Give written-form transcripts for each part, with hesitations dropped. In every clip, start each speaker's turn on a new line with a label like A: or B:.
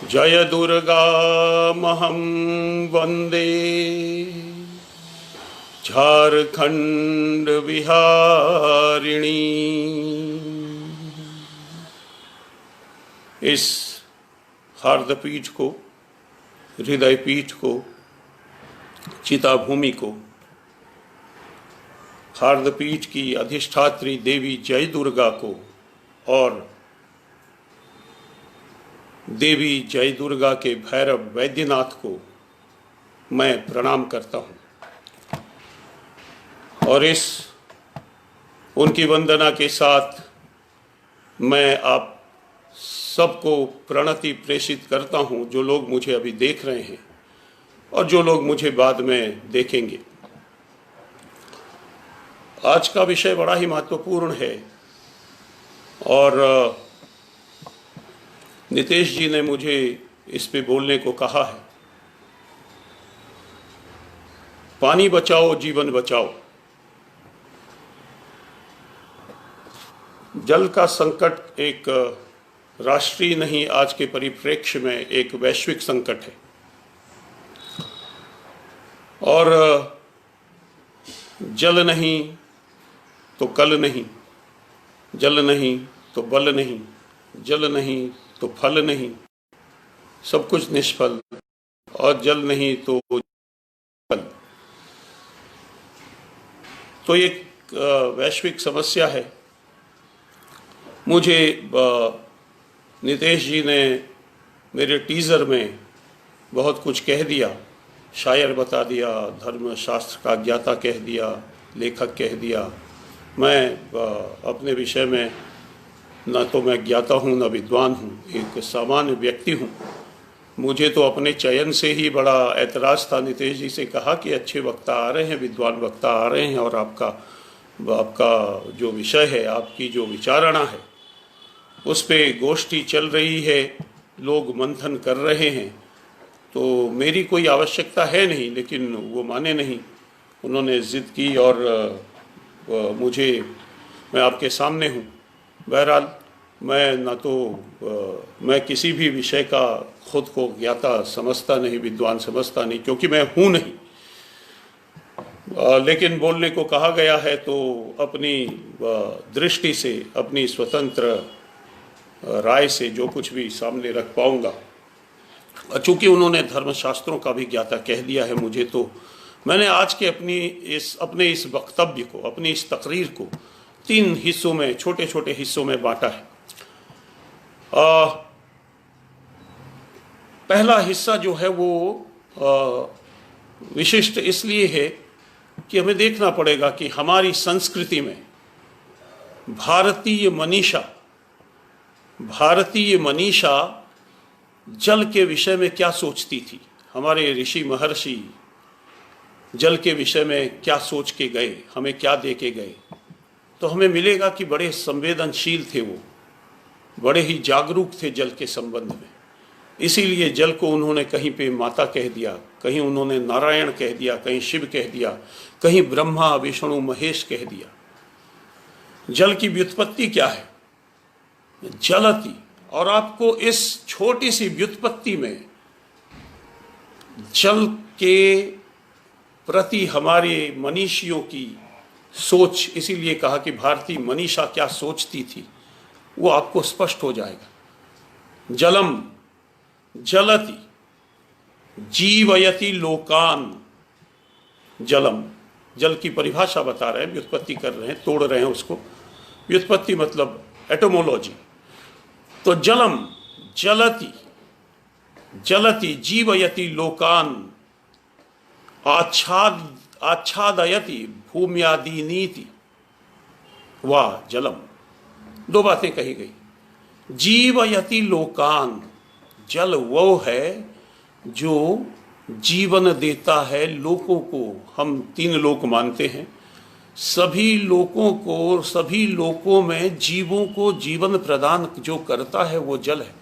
A: जय दुर्गामहं वन्दे झारखंड विहारिणी। इस हार्दपीठ को, हृदयपीठ को, चिताभूमि को, हार्दपीठ की अधिष्ठात्री देवी जय दुर्गा को और देवी जय दुर्गा के भैरव वैद्यनाथ को मैं प्रणाम करता हूँ और इस उनकी वंदना के साथ मैं आप सबको प्रणति प्रेषित करता हूँ, जो लोग मुझे अभी देख रहे हैं और जो लोग मुझे बाद में देखेंगे। आज का विषय बड़ा ही महत्वपूर्ण है और नितेश जी ने मुझे इस पे बोलने को कहा है। पानी बचाओ, जीवन बचाओ। जल का संकट एक राष्ट्रीय नहीं, आज के परिप्रेक्ष्य में एक वैश्विक संकट है और जल नहीं तो कल नहीं, जल नहीं तो बल नहीं, जल नहीं तो फल नहीं, सब कुछ निष्फल, और जल नहीं तो फल। तो एक वैश्विक समस्या है। मुझे नितेश जी ने मेरे टीज़र में बहुत कुछ कह दिया, शायर बता दिया, धर्मशास्त्र का ज्ञाता कह दिया, लेखक कह दिया। मैं अपने विषय में न तो मैं ज्ञाता हूँ, न विद्वान हूँ, एक सामान्य व्यक्ति हूँ। मुझे तो अपने चयन से ही बड़ा ऐतराज़ था। नितेश जी से कहा कि अच्छे वक्ता आ रहे हैं, विद्वान वक्ता आ रहे हैं और आपका जो विषय है, आपकी जो विचारणा है, उस पे गोष्ठी चल रही है, लोग मंथन कर रहे हैं, तो मेरी कोई आवश्यकता है नहीं। लेकिन वो माने नहीं, उन्होंने ज़िद की और मैं आपके सामने हूँ। बहरहाल मैं किसी भी विषय का खुद को ज्ञाता समझता नहीं, विद्वान समझता नहीं, क्योंकि मैं हूँ नहीं। लेकिन बोलने को कहा गया है तो अपनी दृष्टि से, अपनी स्वतंत्र राय से जो कुछ भी सामने रख पाऊंगा। चूँकि उन्होंने धर्मशास्त्रों का भी ज्ञाता कह दिया है मुझे, तो मैंने आज के अपने इस वक्तव्य को, अपनी इस तकरीर को 3 हिस्सों में, छोटे छोटे हिस्सों में बांटा है। पहला हिस्सा जो है वो विशिष्ट इसलिए है कि हमें देखना पड़ेगा कि हमारी संस्कृति में भारतीय मनीषा जल के विषय में क्या सोचती थी। हमारे ऋषि महर्षि जल के विषय में क्या सोच के गए, हमें क्या दे के गए, तो हमें मिलेगा कि बड़े संवेदनशील थे वो, बड़े ही जागरूक थे जल के संबंध में। इसीलिए जल को उन्होंने कहीं पे माता कह दिया, कहीं उन्होंने नारायण कह दिया, कहीं शिव कह दिया, कहीं ब्रह्मा विष्णु महेश कह दिया। जल की व्युत्पत्ति क्या है? जलति। और आपको इस छोटी सी व्युत्पत्ति में जल के प्रति हमारे मनीषियों की सोच, इसीलिए कहा कि भारतीय मनीषा क्या सोचती थी, वो आपको स्पष्ट हो जाएगा। जलम जलति जीवयति लोकान। जलम, जल की परिभाषा बता रहे हैं, व्युत्पत्ति कर रहे हैं, तोड़ रहे हैं उसको। व्युत्पत्ति मतलब एटोमोलॉजी। तो जलम जलति, जलति जीवयति लोकान, आच्छादयति भूम्यादीनीति। वाह, जलम। 2 बातें कही गई। जीवयति लोकान, जल वो है जो जीवन देता है लोकों को। हम 3 लोक मानते हैं, सभी लोकों को, सभी लोकों में जीवों को जीवन प्रदान जो करता है वो जल है।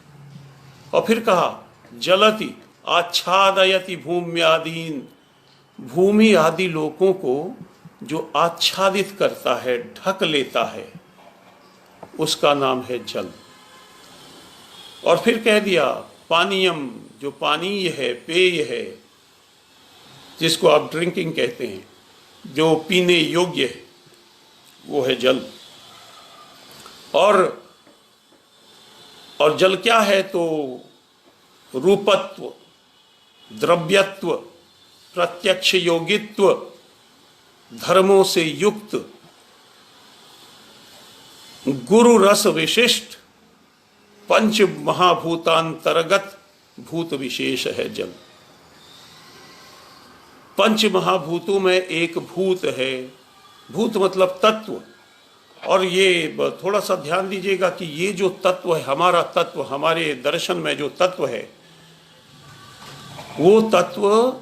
A: और फिर कहा जलति आच्छादयति भूम्यादीन, भूमि आदि लोकों को जो आच्छादित करता है, ढक लेता है, उसका नाम है जल। और फिर कह दिया पानीयम जो पानीय है, पेय है, जिसको आप ड्रिंकिंग कहते हैं, जो पीने योग्य है, वो है जल। और जल क्या है? तो रूपत्व, द्रव्यत्व, प्रत्यक्ष योगित्व, धर्मों से युक्त, गुरु रस विशिष्ट, पंच महाभूतांतर्गत भूत विशेष है जल। पंच महाभूतों में एक भूत है, भूत मतलब तत्व। और ये थोड़ा सा ध्यान दीजिएगा कि ये जो तत्व है, हमारा तत्व, हमारे दर्शन में जो तत्व है, वो तत्व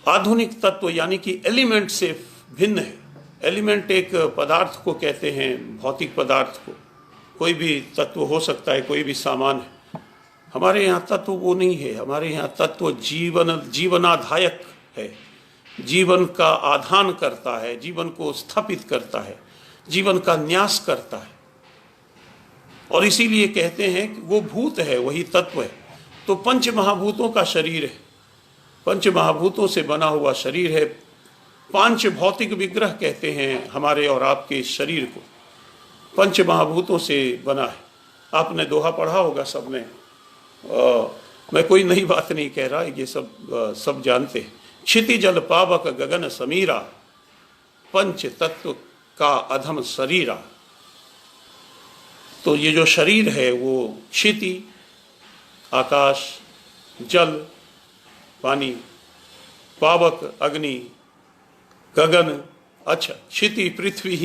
A: आधुनिक तत्व यानी कि एलिमेंट से भिन्न है। एलिमेंट एक पदार्थ को कहते हैं, भौतिक पदार्थ को। कोई भी तत्व हो सकता है, कोई भी सामान है। हमारे यहाँ तत्व वो नहीं है। हमारे यहाँ तत्व जीवनाधायक है, जीवन का आधान करता है, जीवन को स्थापित करता है, जीवन का न्यास करता है। और इसीलिए कहते हैं कि वो भूत है, वही तत्व है। तो पंच महाभूतों का शरीर है, पंच महाभूतों से बना हुआ शरीर है। पांच भौतिक विग्रह कहते हैं हमारे और आपके शरीर को, पंच महाभूतों से बना है। आपने दोहा पढ़ा होगा सबने, मैं कोई नई बात नहीं कह रहा, ये सब जानते हैं। क्षिति जल पावक गगन समीरा, पंच तत्व का अधम शरीरा। तो ये जो शरीर है वो क्षिति आकाश, जल पानी, पावक अग्नि, गगन, अच्छा क्षिति पृथ्वी,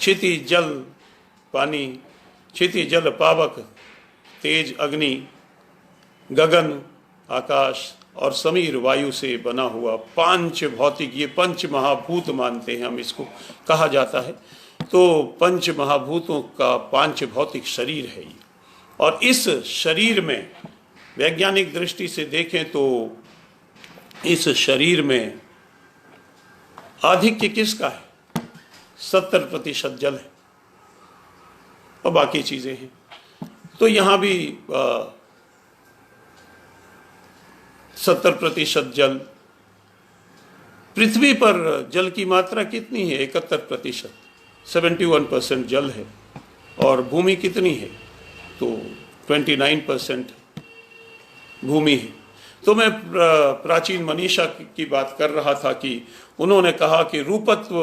A: क्षिति जल पानी, क्षिति जल पावक तेज अग्नि, गगन आकाश और समीर वायु से बना हुआ पांच भौतिक, ये पंच महाभूत मानते हैं हम इसको, कहा जाता है। तो पंच महाभूतों का पांच भौतिक शरीर है ये। और इस शरीर में वैज्ञानिक दृष्टि से देखें तो इस शरीर में आधिक्य किसका है? 70% जल है और बाकी चीजें हैं। तो यहाँ भी 70% जल। पृथ्वी पर जल की मात्रा कितनी है? 71%, 71% जल है। और भूमि कितनी है? तो 29% भूमि है। तो मैं प्राचीन मनीषा की बात कर रहा था कि उन्होंने कहा कि रूपत्व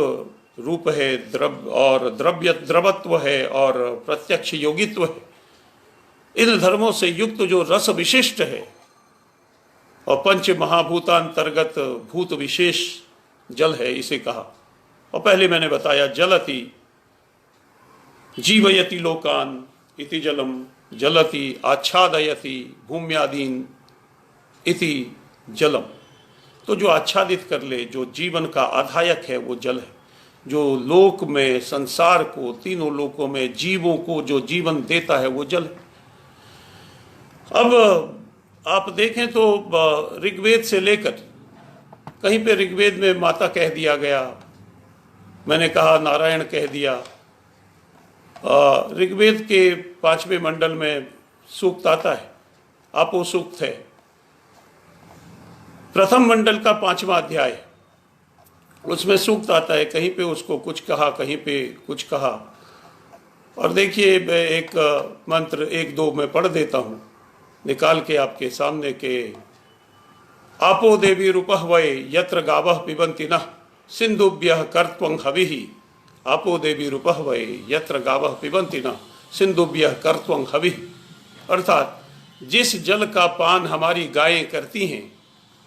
A: रूप है, द्रवत्व है और प्रत्यक्ष योगित्व है। इन धर्मों से युक्त जो रस विशिष्ट है और पंच महाभूतांतर्गत भूत विशेष जल है, इसे कहा। और पहले मैंने बताया जलति जीवयति लोकान इति जलम, जलति आच्छादयति भूम्यादीन इति जलम। तो जो आच्छादित कर ले, जो जीवन का आधायक है, वो जल है। जो लोक में, संसार को, तीनों लोकों में जीवों को जो जीवन देता है, वो जल है। अब आप देखें तो ऋग्वेद से लेकर कहीं पे ऋग्वेद में माता कह दिया गया, मैंने कहा नारायण कह दिया। ऋग्वेद के 5वें मंडल में सूक्त आता है, आपो सूक्त है, प्रथम मंडल का 5वां अध्याय, उसमें सूक्त आता है। कहीं पे उसको कुछ कहा, कहीं पे कुछ कहा। और देखिए एक मंत्र 1-2 में पढ़ देता हूँ निकाल के आपके सामने के। आपो देवी रूपः वै यत्र गावः पिबन्ति नः सिन्धुभ्यः कर्त्वं हविः। आपो देवी रूपः वै यत्र गावः पिबन्ति नः सिन्धुभ्यः कर्त्वं हविः। अर्थात जिस जल का पान हमारी गायें करती हैं,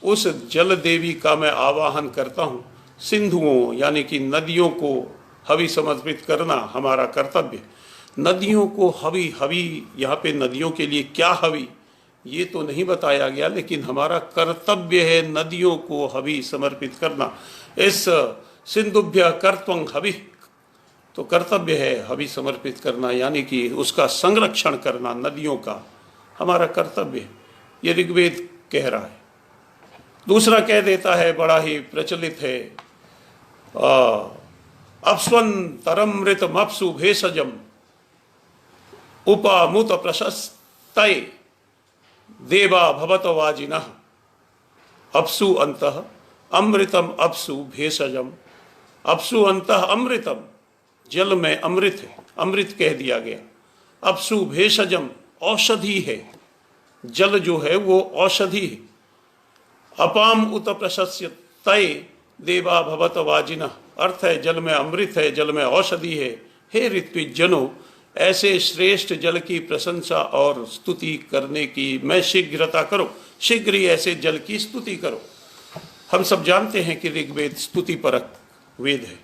A: उस जल देवी का मैं आवाहन करता हूँ। सिंधुओं यानी कि नदियों को हवि समर्पित करना हमारा कर्तव्य। नदियों को हवि, हवि यहाँ पे नदियों के लिए क्या हवि ये तो नहीं बताया गया, लेकिन हमारा कर्तव्य है नदियों को हवि समर्पित करना। इस सिंधुभ्य कर्त्वं हवि, तो कर्तव्य है हवि समर्पित करना, यानी कि उसका संरक्षण करना, नदियों का हमारा कर्तव्य है। ये ऋग्वेद कह रहा है। दूसरा कह देता है, बड़ा ही प्रचलित है, अपस्वन तरमृत मप्सु भेषजम उपामुत प्रशस्तये देवा भवत वाजिनः अपसु अंतः अमृतम अपसु भेषजम। अपसु अंतः अमृतम, जल में अमृत है, अमृत कह दिया गया। अपसु भेषजम, औषधि है, जल जो है वो औषधि है। अपाम उत प्रशस्य तय देवा भवत वाजिनः, अर्थ है जल में अमृत है, जल में औषधि है। हे ऋत्विजनों, ऐसे श्रेष्ठ जल की प्रशंसा और स्तुति करने की मैं शीघ्रता करो, शीघ्र ही ऐसे जल की स्तुति करो। हम सब जानते हैं कि ऋग्वेद स्तुति परक वेद है।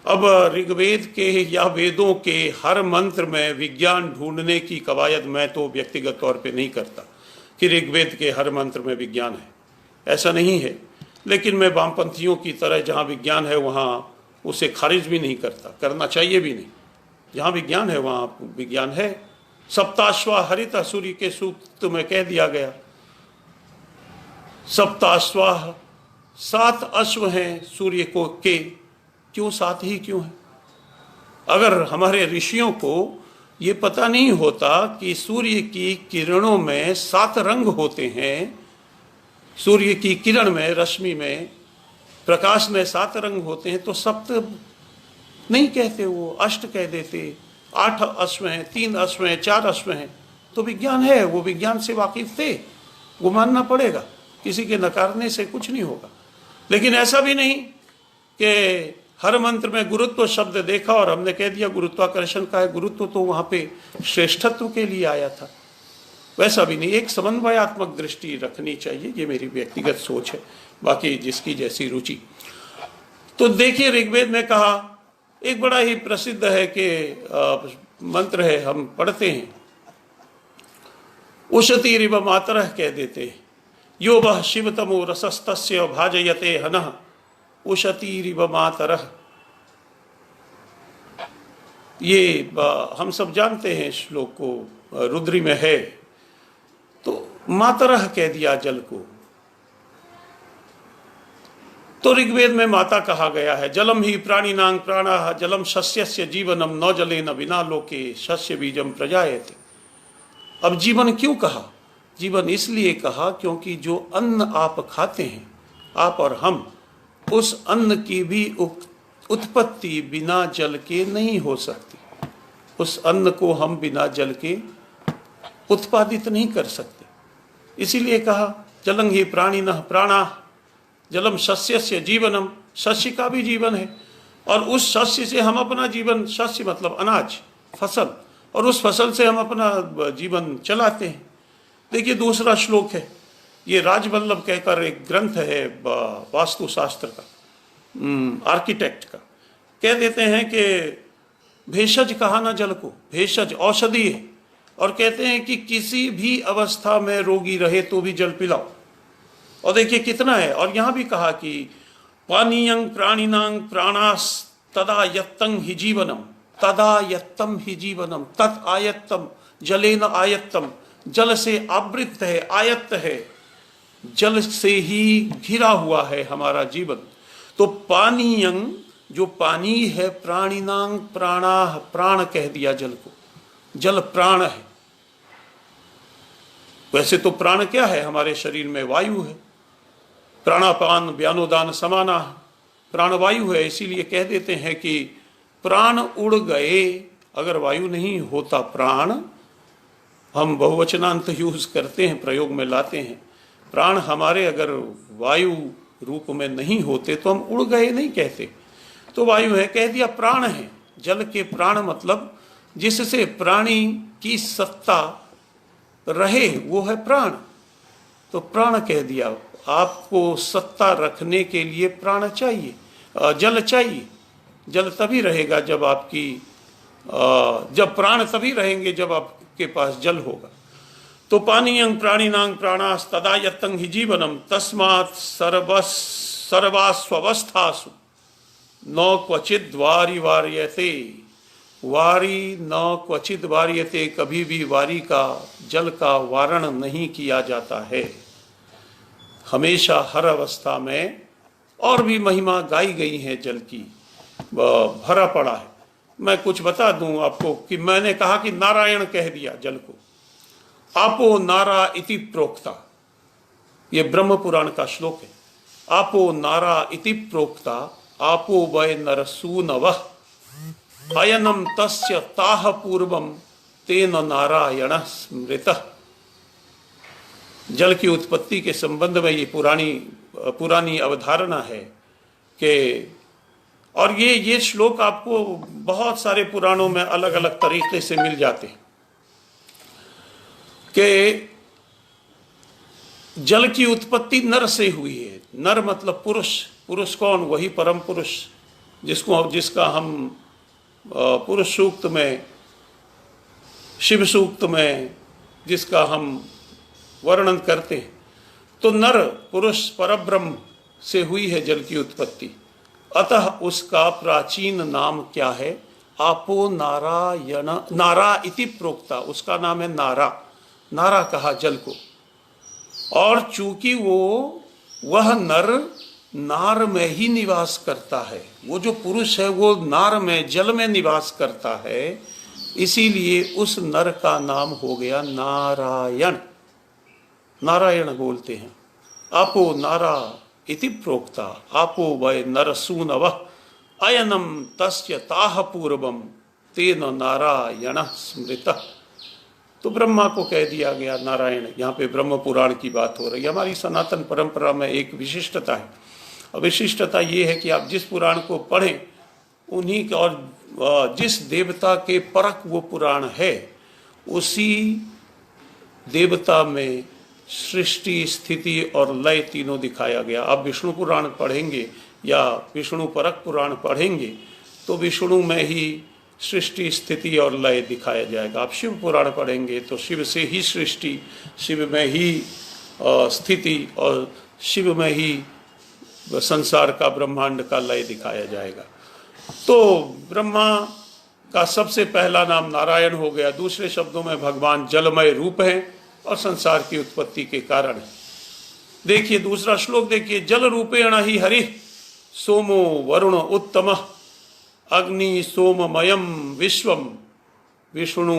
A: अब ऋग्वेद के या वेदों के हर मंत्र में विज्ञान ढूंढने की कवायद मैं तो व्यक्तिगत तौर पे नहीं करता कि ऋग्वेद के हर मंत्र में विज्ञान है, ऐसा नहीं है। लेकिन मैं वामपंथियों की तरह जहाँ विज्ञान है वहाँ उसे खारिज भी नहीं करता, करना चाहिए भी नहीं। जहाँ विज्ञान है वहाँ विज्ञान है। सप्ताश्वा हरिता, सूर्य के सूक्त में कह दिया गया सप्ताश्वाह, 7 अश्व हैं सूर्य को के। क्यों 7 ही क्यों है? अगर हमारे ऋषियों को ये पता नहीं होता कि सूर्य की किरणों में 7 रंग होते हैं, सूर्य की किरण में, रश्मि में, प्रकाश में 7 रंग होते हैं, तो सप्त नहीं कहते, वो अष्ट कह देते। 8 अश्व हैं, 3 अश्व हैं, 4 अश्व हैं। तो विज्ञान है, वो विज्ञान से वाकिफ थे, वो मानना पड़ेगा, किसी के नकारने से कुछ नहीं होगा। लेकिन ऐसा भी नहीं कि हर मंत्र में गुरुत्व शब्द देखा और हमने कह दिया गुरुत्वाकर्षण का है। गुरुत्व तो वहाँ पे श्रेष्ठत्व के लिए आया था, वैसा भी नहीं। एक समन्वयात्मक दृष्टि रखनी चाहिए, ये मेरी व्यक्तिगत सोच है, बाकी जिसकी जैसी रुचि। तो देखिए ऋग्वेद में कहा, एक बड़ा ही प्रसिद्ध है कि मंत्र है, हम पढ़ते हैं, उशती रिव मातरः कह देते हैं, यो वह शिवतमो रसस्तस्य भाजयते हनः उशती रिव मातरः। ये हम सब जानते हैं श्लोक को, रुद्री में है। तो मातरः कह दिया जल को, तो ऋग्वेद में माता कहा गया है। जलम ही प्राणिनां प्राणः जलम शस्यस्य जीवनम न जलेन विना लोके शस्य बीजम प्रजायते। अब जीवन क्यों कहा? जीवन इसलिए कहा क्योंकि जो अन्न आप खाते हैं, आप और हम, उस अन्न की भी उत्पत्ति बिना जल के नहीं हो सकती। उस अन्न को हम बिना जल के उत्पादित नहीं कर सकते। इसीलिए कहा जलं ही प्राणिनः प्राणाः जलम शस्यस्य जीवनम, शस्य का भी जीवन है और उस शस्य से हम अपना जीवन, शस्य मतलब अनाज, फसल, और उस फसल से हम अपना जीवन चलाते हैं। देखिए दूसरा श्लोक है, ये राजवल्लभ कहकर एक ग्रंथ है वास्तुशास्त्र का, आर्किटेक्ट का, कह देते हैं कि भेषज कहा ना जल को, भेषज औषधि है, और कहते हैं कि किसी भी अवस्था में रोगी रहे तो भी जल पिलाओ। और देखिए कितना है, और यहाँ भी कहा कि पानीयं प्राणिनां प्राणास तदा यत्तं हि जीवनम, तदा यत्तम ही जीवनम, तत् आयत्तम जलेन आयत्तम, जल से आवृत है, आयत्त है, जल से ही घिरा हुआ है हमारा जीवन। तो पानीयं, जो पानी है, प्राणिनां प्राणाः, प्राण कह दिया जल को, जल प्राण है। वैसे तो प्राण क्या है? हमारे शरीर में वायु है, प्राणापान व्यानोदान समाना, प्राणवायु है। इसीलिए कह देते हैं कि प्राण उड़ गए, अगर वायु नहीं होता प्राण, हम बहुवचनांत यूज करते हैं, प्रयोग में लाते हैं, प्राण हमारे अगर वायु रूप में नहीं होते तो हम उड़ गए नहीं कहते। तो वायु है, कह दिया प्राण है। जल के प्राण मतलब जिससे प्राणी की सत्ता रहे वो है प्राण। तो प्राण कह दिया, आपको सत्ता रखने के लिए प्राण चाहिए, जल चाहिए। जल तभी रहेगा जब आपकी, जब प्राण तभी रहेंगे जब आपके पास जल होगा। तो पानीयं प्राणिनां प्राणास् तदा यत्तं हि जीवनम तस्मात् सर्वास्वस्थासु न क्वचिद वारी वार्यते, वारी न क्वचिद वार्यते, कभी भी वारी का, जल का वारण नहीं किया जाता है, हमेशा हर अवस्था में। और भी महिमा गाई गई है जल की, भरा पड़ा है। मैं कुछ बता दूं आपको कि मैंने कहा कि नारायण कह दिया जल को, आपो नारा इति प्रोक्ता, ये ब्रह्म पुराण का श्लोक है। आपो नारा इति प्रोक्ता आपो वै नरसूनवः अयनम तस्य ताह पूर्वम तेन नारायण स्मृतः। जल की उत्पत्ति के संबंध में ये पुरानी अवधारणा है कि, और ये श्लोक आपको बहुत सारे पुराणों में अलग अलग तरीके से मिल जाते हैं कि जल की उत्पत्ति नर से हुई है। नर मतलब पुरुष। पुरुष कौन? वही परम पुरुष जिसका हम पुरुष सूक्त में, शिव सूक्त में जिसका हम वर्णन करते हैं। तो नर पुरुष परब्रह्म से हुई है जल की उत्पत्ति। अतः उसका प्राचीन नाम क्या है? आपो नारायण, नारा इति प्रोक्ता, उसका नाम है नारा। नारा कहा जल को। और चूंकि वह नर नार में ही निवास करता है, वो जो पुरुष है वो नार में, जल में निवास करता है, इसीलिए उस नर का नाम हो गया नारायण। नारायण बोलते हैं। आपो नारा इति प्रोक्ता आपो वै नरसूनवः अयनम तस्य ताह पूर्वम तेन नारायण स्मृतः। तो ब्रह्मा को कह दिया गया नारायण। यहाँ पे ब्रह्म पुराण की बात हो रही है। हमारी सनातन परंपरा में एक विशिष्टता है, और विशिष्टता ये है कि आप जिस पुराण को पढ़ें उन्हीं का, और जिस देवता के परक वो पुराण है, उसी देवता में सृष्टि, स्थिति और लय तीनों दिखाया गया। आप विष्णु पुराण पढ़ेंगे या विष्णु परक पुराण पढ़ेंगे तो विष्णु में ही सृष्टि, स्थिति और लय दिखाया जाएगा। आप शिव पुराण पढ़ेंगे तो शिव से ही सृष्टि, शिव में ही स्थिति और शिव में ही संसार का, ब्रह्मांड का लय दिखाया जाएगा। तो ब्रह्मा का सबसे पहला नाम नारायण हो गया। दूसरे शब्दों में भगवान जलमय रूप है और संसार की उत्पत्ति के कारण है। देखिए दूसरा श्लोक देखिए, जल रूपेण ही हरि सोमो वरुण उत्तम अग्नि सोममयम विश्वम विष्णु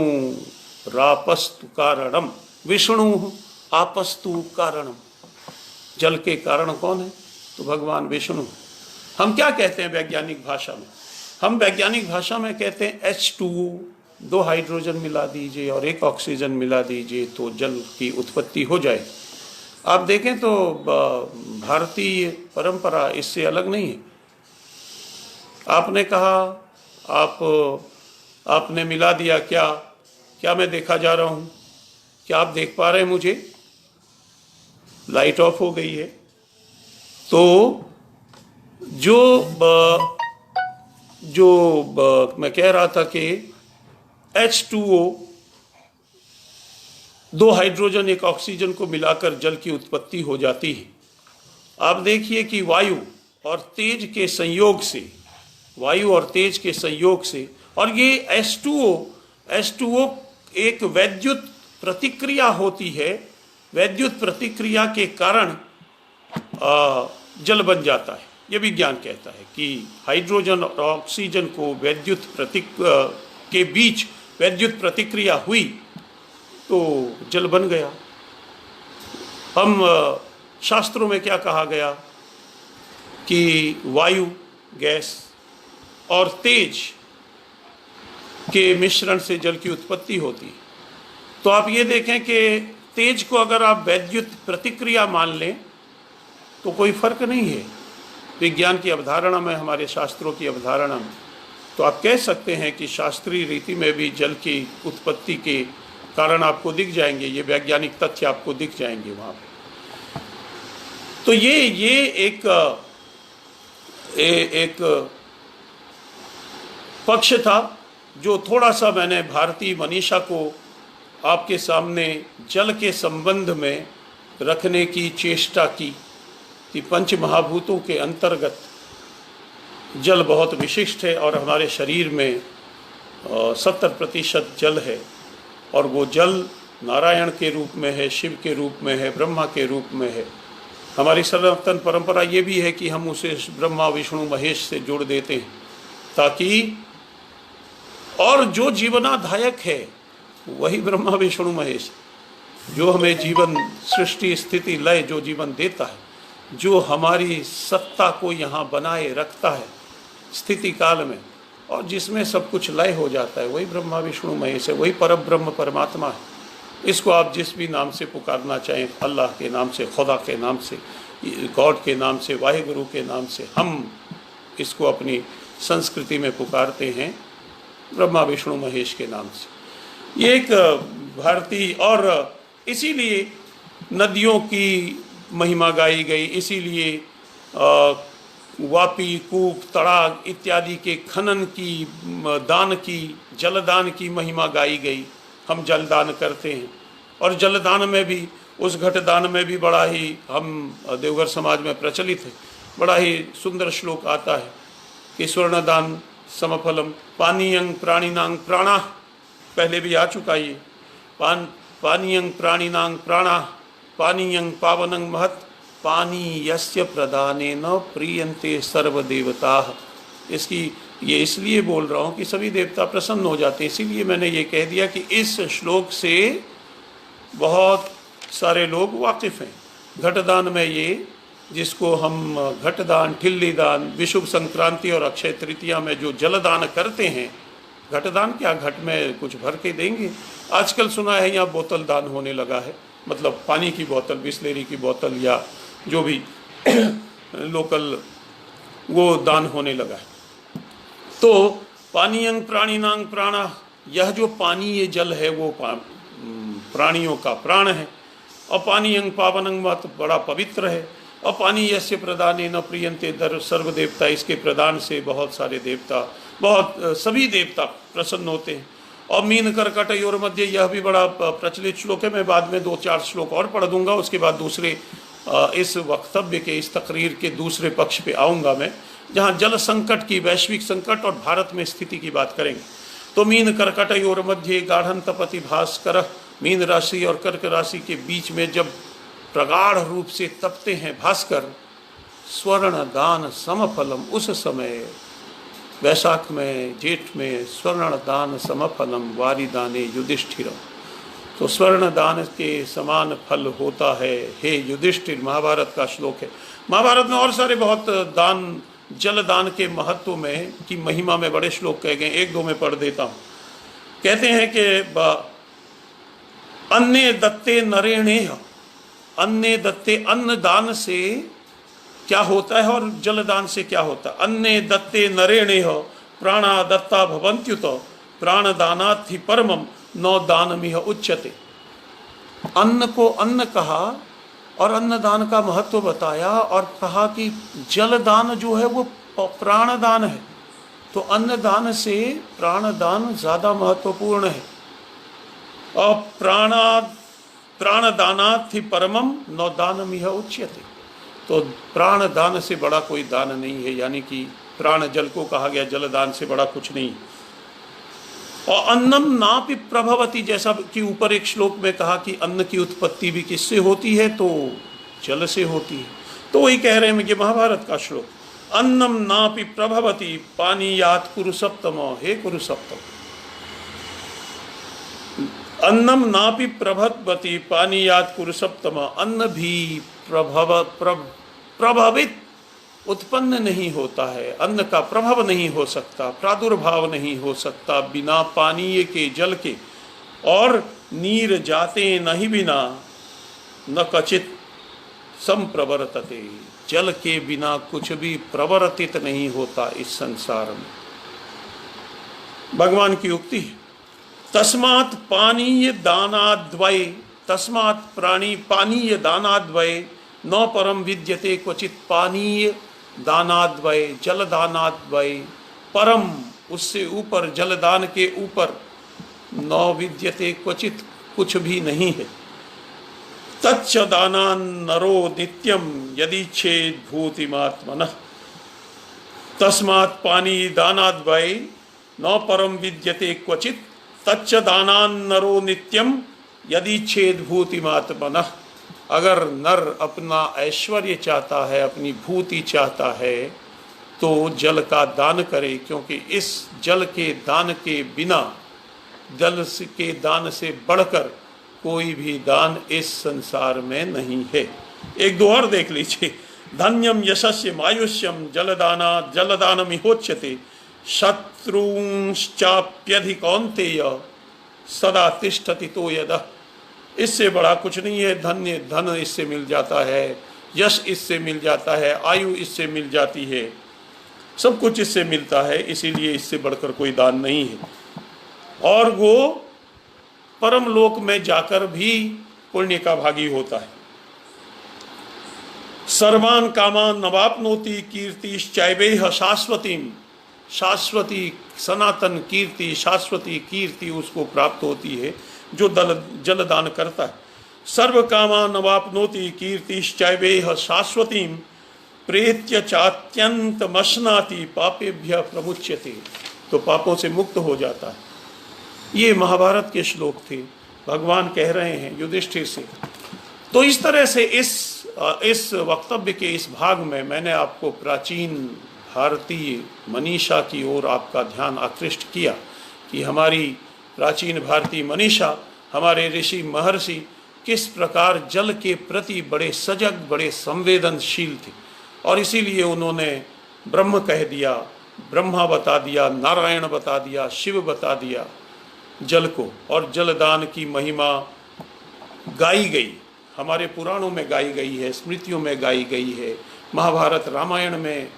A: रापस्तु कारणम। विष्णु आपस्तु कारणम। जल के कारण कौन है? तो भगवान विष्णु। हम क्या कहते हैं वैज्ञानिक भाषा में? हम वैज्ञानिक भाषा में कहते हैं H2O, 2 हाइड्रोजन मिला दीजिए और 1 ऑक्सीजन मिला दीजिए तो जल की उत्पत्ति हो जाए। आप देखें तो भारतीय परंपरा इससे अलग नहीं है। आपने कहा, आपने मिला दिया, क्या मैं देखा जा रहा हूं? क्या आप देख पा रहे हैं मुझे? लाइट ऑफ हो गई है। तो मैं कह रहा था कि H2O, 2 हाइड्रोजन 1 ऑक्सीजन को मिलाकर जल की उत्पत्ति हो जाती है। आप देखिए कि वायु और तेज के संयोग से, और ये H2O एक वैद्युत प्रतिक्रिया होती है। वैद्युत प्रतिक्रिया के कारण जल बन जाता है। ये विज्ञान कहता है कि हाइड्रोजन और ऑक्सीजन को के बीच वैद्युत प्रतिक्रिया हुई तो जल बन गया। हम शास्त्रों में क्या कहा गया कि वायु, गैस और तेज के मिश्रण से जल की उत्पत्ति होती है। तो आप ये देखें कि तेज को अगर आप वैद्युत प्रतिक्रिया मान लें तो कोई फर्क नहीं है विज्ञान की अवधारणा में, हमारे शास्त्रों की अवधारणा में। तो आप कह सकते हैं कि शास्त्रीय रीति में भी जल की उत्पत्ति के कारण आपको दिख जाएंगे, ये वैज्ञानिक तथ्य आपको दिख जाएंगे वहाँ पे। तो ये एक पक्ष था जो थोड़ा सा मैंने भारतीय मनीषा को आपके सामने जल के संबंध में रखने की चेष्टा की कि पंच महाभूतों के अंतर्गत जल बहुत विशिष्ट है और हमारे शरीर में 70% जल है, और वो जल नारायण के रूप में है, शिव के रूप में है, ब्रह्मा के रूप में है। हमारी सनातन परंपरा ये भी है कि हम उसे ब्रह्मा, विष्णु, महेश से जोड़ देते हैं ताकि, और जो जीवनाधायक है वही ब्रह्मा, विष्णु, महेश। जो हमें जीवन, सृष्टि, स्थिति, लय जो जीवन देता है, जो हमारी सत्ता को यहाँ बनाए रखता है स्थिति काल में, और जिसमें सब कुछ लय हो जाता है, वही ब्रह्मा विष्णु महेश है, वही परम ब्रह्म परमात्मा है। इसको आप जिस भी नाम से पुकारना चाहें, अल्लाह के नाम से, खुदा के नाम से, गॉड के नाम से, वाहिगुरु के नाम से, हम इसको अपनी संस्कृति में पुकारते हैं ब्रह्मा विष्णु महेश के नाम से। ये एक भारतीय, और इसीलिए नदियों की महिमा गाई गई, इसीलिए वापी, कूप, तड़ाग इत्यादि के खनन की, दान की, जलदान की महिमा गाई गई। हम जलदान करते हैं, और जलदान में भी, उस घटदान में भी बड़ा ही, हम देवघर समाज में प्रचलित है, बड़ा ही सुंदर श्लोक आता है कि स्वर्णदान समफलम पानीयं प्राणिनां प्राणा, पहले भी आ चुका ये, पानीयं प्राणिनां प्राणा पानीयं पावनं महत् पानीयस्य प्रदानेन प्रीयन्ते सर्वदेवताः। इसकी ये इसलिए बोल रहा हूँ कि सभी देवता प्रसन्न हो जाते हैं, इसीलिए मैंने ये कह दिया कि इस श्लोक से बहुत सारे लोग वाकिफ़ हैं। घटदान में ये, जिसको हम घटदान, ठिल्लीदान, विशुभ संक्रांति और अक्षय तृतीया में जो जलदान करते हैं, घटदान क्या, घट में कुछ भर के देंगे। आजकल सुना है यहाँ बोतल दान होने लगा है, मतलब पानी की बोतल, बिस्लेरी की बोतल या जो भी लोकल, वो दान होने लगा है। तो पानीयं प्राणिनां प्राणा, यह जो पानी, ये जल है, वो प्राणियों का प्राण है। और पानीयं पावनं महत्, बड़ा पवित्र है। और पानी यस्य प्रदाने न प्रियंते दर सर्व देवता, इसके प्रदान से बहुत सारे देवता, सभी देवता प्रसन्न होते हैं। और मीन कर्कट योर मध्य, यह भी बड़ा प्रचलित श्लोक है। मैं बाद में 2-4 श्लोक और पढ़ दूंगा, उसके बाद दूसरे इस वक्तव्य के, इस तकरीर के दूसरे पक्ष पे आऊँगा मैं, जहाँ जल संकट की, वैश्विक संकट और भारत में स्थिति की बात करेंगे। तो मीन कर्कट योर मध्य गाढ़ं तपति भास्कर, मीन राशि और कर्क राशि के बीच में जब प्रगाढ़ रूप से तपते हैं भास्कर, स्वर्ण दान समफलम, उस समय वैशाख में, जेठ में, स्वर्ण दान समफलम वारिदाने युधिष्ठिरम, तो स्वर्ण दान के समान फल होता है हे युधिष्ठिर। महाभारत का श्लोक है। महाभारत में और सारे बहुत दान, जल दान के महत्व में, की महिमा में बड़े श्लोक कहे गए, 1-2 में पढ़ देता हूँ। कहते हैं कि अन्ने दत्ते नरेणेह, अन्ने दत्ते, अन्न दान से क्या होता है और जलदान से क्या होता है। अन्ने दत्ते नरेणेह प्राणा दत्ता भवन्त्युत प्राण दानात् हि परमम नौ दानमिह उच्यते। अन्न को अन्न कहा और अन्नदान का महत्व बताया, और कहा कि जलदान जो है वो प्राणदान है, तो अन्नदान से प्राणदान ज़्यादा महत्वपूर्ण है। और प्राणदानात् हि परमम नौ दानमिह उच्यते, तो प्राणदान से बड़ा कोई दान नहीं है, यानी कि प्राण जल को कहा गया, जलदान से बड़ा कुछ नहीं। और अन्नम नापि प्रभवति, जैसा कि ऊपर एक श्लोक में कहा कि अन्न की उत्पत्ति भी किससे होती है, तो जल से होती है। तो वही कह रहे हैं ये महाभारत का श्लोक, अन्नम नापि प्रभवति पानीयात् कुरु सप्तम, हे कुरु सप्तम, अन्नम नापि प्रभवति पानीयात् कुरु सप्तम, अन्न भी प्रभावित, उत्पन्न नहीं होता है, अन्न का प्रभाव नहीं हो सकता, प्रादुर्भाव नहीं हो सकता बिना पानीय के, जल के। और नीर जाते नहीं बिना न कचित संप्रवर्तते, जल के बिना कुछ भी प्रवर्तित नहीं होता इस संसार में। भगवान की उक्ति है, तस्मात् पानीय दानाद्वय, तस्मात् प्राणी पानीय दानाद्वय न परम विद्यते क्वचित पानीय दानाद्वय जल दानाद्वय परम, उससे ऊपर, जलदान के ऊपर, न विद्यते क्वचित, कुछ भी नहीं है। तच्च दानान् नरो नित्यम यदि चेद भूतिमात्मनः, तस्मात् पानी दानाद्वय न परम विद्यते क्वचित तच्च दानान् नरो नित्यम यदि चेद भूतिमात्मनः। अगर नर अपना ऐश्वर्य चाहता है, अपनी भूति चाहता है, तो जल का दान करे, क्योंकि इस जल के दान के बिना, जल के दान से बढ़कर कोई भी दान इस संसार में नहीं है। एक दो और देख लीजिए, धन्यम यशस्यम आयुष्यम जलदाना जलदानमिहोच्यते शत्रुंश्चाप्यधिकौन्तेय सदा तिष्ठति तो यदः। इससे बड़ा कुछ नहीं है। धन्य धन इससे मिल जाता है, यश इससे मिल जाता है, आयु इससे मिल जाती है, सब कुछ इससे मिलता है, इसीलिए इससे बढ़कर कोई दान नहीं है। और वो परम लोक में जाकर भी पुण्य का भागी होता है। सर्वान कामान नवाप्नोति कीर्तिश्चैवेह शाश्वतीम, शाश्वती सनातन कीर्ति, शाश्वती कीर्ति उसको प्राप्त होती है जो जलदान करता है। सर्व कामान नवाप्नोति कीर्तिश्चैवेह शाश्वतीम प्रेत्य चात्यंत मशनाति पापेभ्य प्रमुच्यते। तो पापों से मुक्त हो जाता है। ये महाभारत के श्लोक थे, भगवान कह रहे हैं युधिष्ठिर से। तो इस तरह से इस वक्तव्य के इस भाग में मैंने आपको प्राचीन भारतीय मनीषा की ओर आपका ध्यान आकृष्ट किया कि हमारी प्राचीन भारतीय मनीषा, हमारे ऋषि महर्षि किस प्रकार जल के प्रति बड़े सजग, बड़े संवेदनशील थे। और इसीलिए उन्होंने ब्रह्म कह दिया, ब्रह्मा बता दिया, नारायण बता दिया, शिव बता दिया जल को। और जलदान की महिमा गाई गई, हमारे पुराणों में गाई गई है, स्मृतियों में गाई गई है, महाभारत रामायण में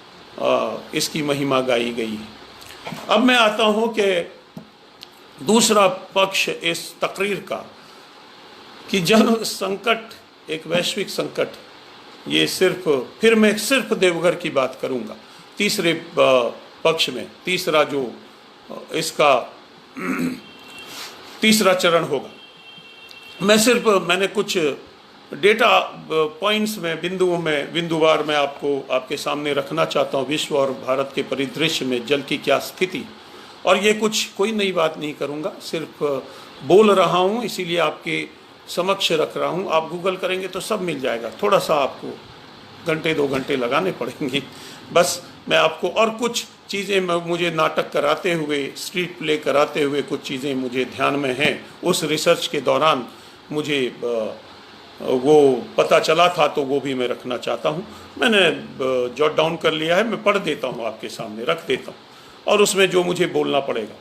A: इसकी महिमा गाई गई है। अब मैं आता हूँ कि दूसरा पक्ष इस तकरीर का कि जल संकट एक वैश्विक संकट, ये फिर मैं सिर्फ देवघर की बात करूँगा तीसरे पक्ष में। तीसरा जो इसका तीसरा चरण होगा, मैंने कुछ डेटा पॉइंट्स में, बिंदुवार में आपको आपके सामने रखना चाहता हूँ। विश्व और भारत के परिदृश्य में जल की क्या स्थिति, और ये कोई नई बात नहीं करूँगा, सिर्फ बोल रहा हूँ, इसीलिए आपके समक्ष रख रहा हूँ। आप गूगल करेंगे तो सब मिल जाएगा, थोड़ा सा आपको घंटे 2 घंटे लगाने पड़ेंगे। बस मैं आपको और कुछ चीज़ें मुझे नाटक कराते हुए, स्ट्रीट प्ले कराते हुए कुछ चीज़ें मुझे ध्यान में हैं। उस रिसर्च के दौरान मुझे वो पता चला था, तो वो भी मैं रखना चाहता हूँ। मैंने जॉट डाउन कर लिया है, मैं पढ़ देता हूँ, आपके सामने रख देता हूँ, और उसमें जो मुझे बोलना पड़ेगा।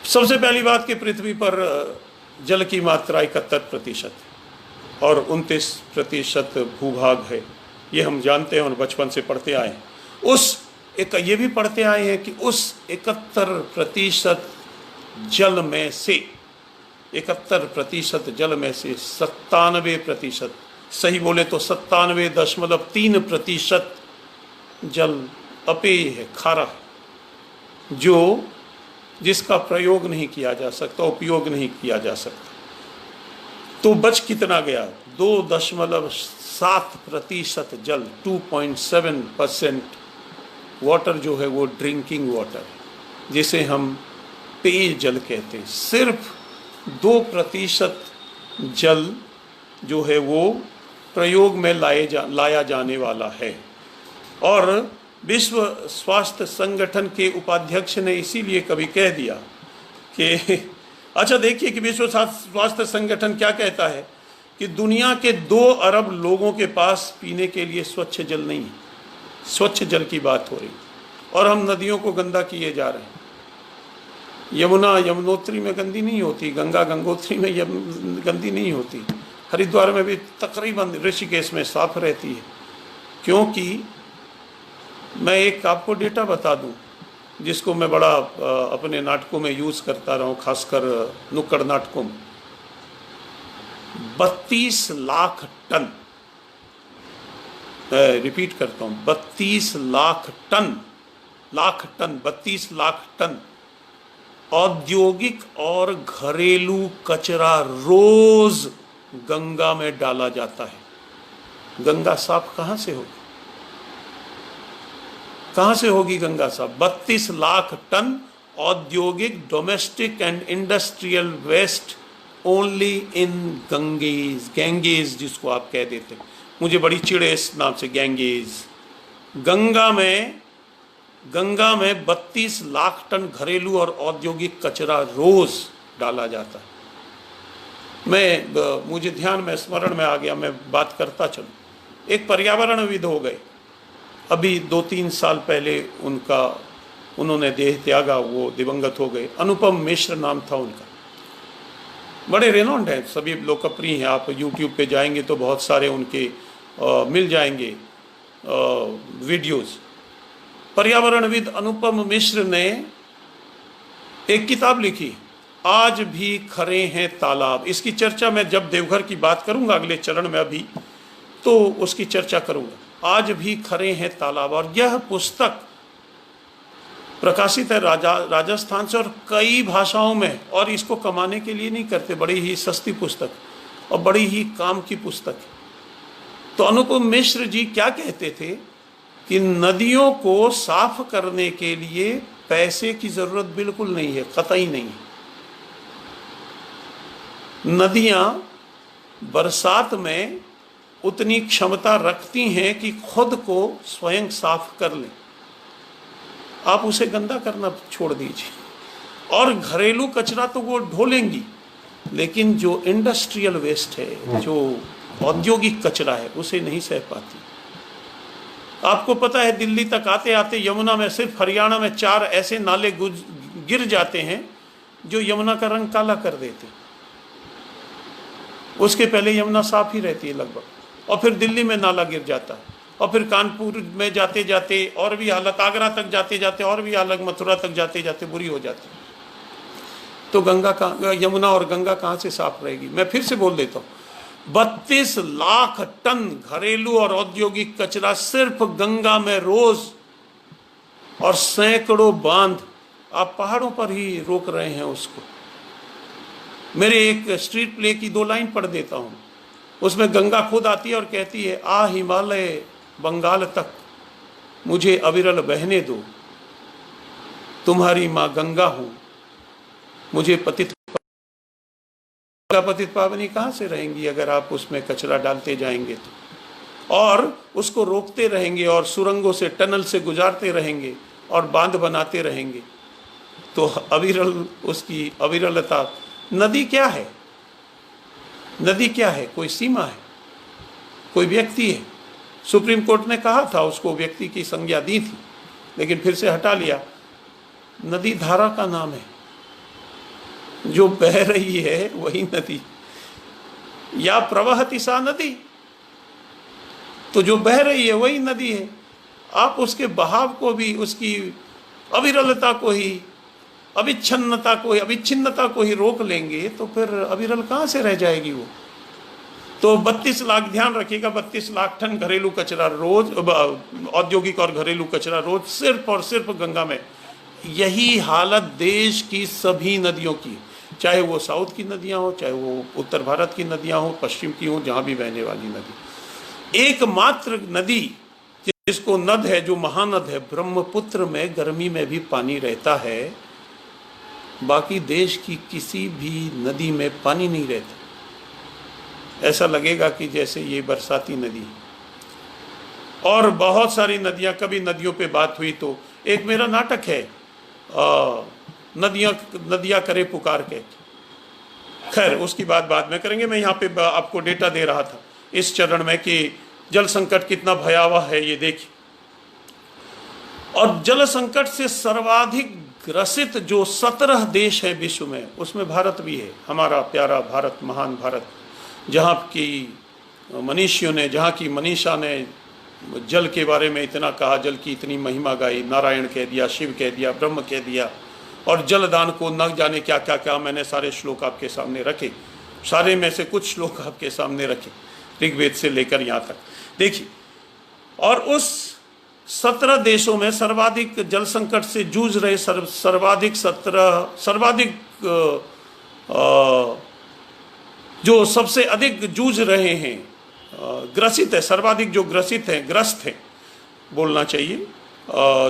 A: सबसे पहली बात कि पृथ्वी पर जल की मात्रा 71% और 29% भूभाग है। ये हम जानते हैं और बचपन से पढ़ते आए हैं। ये भी पढ़ते आए हैं कि उस 71% जल में से 97% सही बोले तो 97.3% जल अपेय है, खारा है, जिसका प्रयोग नहीं किया जा सकता, उपयोग नहीं किया जा सकता। तो बच कितना गया? 2.7% जल, 2.7% वाटर जो है वो ड्रिंकिंग वाटर, जिसे हम पेय जल कहते हैं। सिर्फ 2% जल जो है वो प्रयोग में लाया जाने वाला है। और विश्व स्वास्थ्य संगठन के उपाध्यक्ष ने इसीलिए कभी कह दिया कि अच्छा देखिए कि विश्व स्वास्थ्य संगठन क्या कहता है कि दुनिया के 2 अरब लोगों के पास पीने के लिए स्वच्छ जल नहीं है। स्वच्छ जल की बात हो रही, और हम नदियों को गंदा किए जा रहे हैं। यमुना यमुनोत्री में गंदी नहीं होती, गंगा गंगोत्री में गंदी नहीं होती, हरिद्वार में भी तकरीबन, ऋषिकेश में साफ रहती है। क्योंकि मैं एक आपको डेटा बता दूं जिसको मैं बड़ा अपने नाटकों में यूज़ करता रहा हूँ, खासकर नुक्कड़ नाटकों में। 32 लाख टन, रिपीट करता हूँ, 32 लाख टन 32 लाख टन औद्योगिक और घरेलू कचरा रोज गंगा में डाला जाता है। गंगा साफ कहाँ से होगी? कहाँ से होगी गंगा साफ? 32 लाख टन औद्योगिक, domestic and industrial waste only in Ganges जिसको आप कह देते हैं। मुझे बड़ी चिढ़ है इस नाम से, गैंगेज। गंगा में 32 लाख टन घरेलू और औद्योगिक कचरा रोज डाला जाता है। मुझे ध्यान में, स्मरण में आ गया, मैं बात करता चलूँ। एक पर्यावरणविद हो गए, अभी 2-3 साल पहले उन्होंने देह त्यागा, वो दिवंगत हो गए। अनुपम मिश्र नाम था उनका। बड़े रेनॉन्ड हैं, सभी लोकप्रिय हैं। आप यूट्यूब पे जाएंगे तो बहुत सारे उनके मिल जाएंगे वीडियोस। पर्यावरणविद अनुपम मिश्र ने एक किताब लिखी, आज भी खरे हैं तालाब। इसकी चर्चा मैं जब देवघर की बात करूंगा अगले चरण में, अभी तो उसकी चर्चा करूंगा। आज भी खरे हैं तालाब। और यह पुस्तक प्रकाशित है राजस्थान से, और कई भाषाओं में, और इसको कमाने के लिए नहीं करते, बड़ी ही सस्ती पुस्तक और बड़ी ही काम की पुस्तक है। तो अनुपम मिश्र जी क्या कहते थे कि नदियों को साफ करने के लिए पैसे की जरूरत बिल्कुल नहीं है, कतई नहीं है। नदियां बरसात में उतनी क्षमता रखती हैं कि खुद को स्वयं साफ कर लें। आप उसे गंदा करना छोड़ दीजिए। और घरेलू कचरा तो वो ढोलेंगी, लेकिन जो इंडस्ट्रियल वेस्ट है, जो औद्योगिक कचरा है, उसे नहीं सह पाती। आपको पता है दिल्ली तक आते आते यमुना में, सिर्फ हरियाणा में 4 ऐसे नाले गिर जाते हैं जो यमुना का रंग काला कर देते। उसके पहले यमुना साफ ही रहती है लगभग, और फिर दिल्ली में नाला गिर जाता है, और फिर कानपुर में जाते जाते और भी हालत, आगरा तक जाते जाते और भी हालत, मथुरा तक जाते जाते बुरी हो जाती। तो यमुना और गंगा कहाँ से साफ रहेगी? मैं फिर से बोल देता हूँ, 32 लाख टन घरेलू और औद्योगिक कचरा सिर्फ गंगा में रोज, और सैकड़ों बांध आप पहाड़ों पर ही रोक रहे हैं उसको। मेरे एक स्ट्रीट प्ले की 2 लाइन पढ़ देता हूँ। उसमें गंगा खुद आती है और कहती है, आ हिमालय बंगाल तक मुझे अविरल बहने दो, तुम्हारी माँ गंगा हूँ, मुझे पतित पावनी कहाँ से रहेंगी अगर आप उसमें कचरा डालते जाएंगे तो। और उसको रोकते रहेंगे और सुरंगों से, टनल से गुजारते रहेंगे और बांध बनाते रहेंगे, तो अविरल, उसकी अविरलता। नदी क्या है? नदी क्या है? कोई सीमा है, कोई व्यक्ति है। सुप्रीम कोर्ट ने कहा था, उसको व्यक्ति की संज्ञा दी थी, लेकिन फिर से हटा लिया। नदी धारा का नाम है, जो बह रही है वही नदी। या प्रवहति सा नदी, तो जो बह रही है वही नदी है। आप उसके बहाव को भी, उसकी अविरलता को ही, अविच्छिन्नता को ही रोक लेंगे, तो फिर अविरल कहाँ से रह जाएगी वो? तो 32 लाख, ध्यान रखिएगा, 32 लाख टन घरेलू कचरा रोज, औद्योगिक और घरेलू कचरा रोज, सिर्फ और सिर्फ गंगा में। यही हालत देश की सभी नदियों की, चाहे वो साउथ की नदियां हो, चाहे वो उत्तर भारत की नदियां हो, पश्चिम की हो, जहां भी बहने वाली नदी। एकमात्र नदी जिसको नद है, जो महानद है, ब्रह्मपुत्र में गर्मी में भी पानी रहता है, बाकी देश की किसी भी नदी में पानी नहीं रहता। ऐसा लगेगा कि जैसे ये बरसाती नदी। और बहुत सारी नदियां, कभी नदियों पे बात हुई तो एक मेरा नाटक है, नदियां करे पुकार के। खैर उसकी बात बाद में करेंगे। मैं यहाँ पे आपको डेटा दे रहा था इस चरण में कि जल संकट कितना भयावह है, ये देखिए। और जल संकट से सर्वाधिक ग्रसित जो 17 देश है विश्व में, उसमें भारत भी है। हमारा प्यारा भारत, महान भारत, जहाँ की मनीषियों ने, जहाँ की मनीषा ने जल के बारे में इतना कहा, जल की इतनी महिमा गाई, नारायण कह दिया, शिव कह दिया, ब्रह्म कह दिया, और जलदान को न जाने क्या क्या क्या। मैंने सारे श्लोक आपके सामने रखे, सारे में से कुछ श्लोक आपके सामने रखे, ऋग्वेद से लेकर यहाँ तक देखिए। और उस 17 देशों में सर्वाधिक जल संकट से जूझ रहे, सर्वाधिक जो सबसे अधिक जूझ रहे हैं, ग्रसित है, सर्वाधिक जो ग्रसित हैं, ग्रस्त हैं बोलना चाहिए,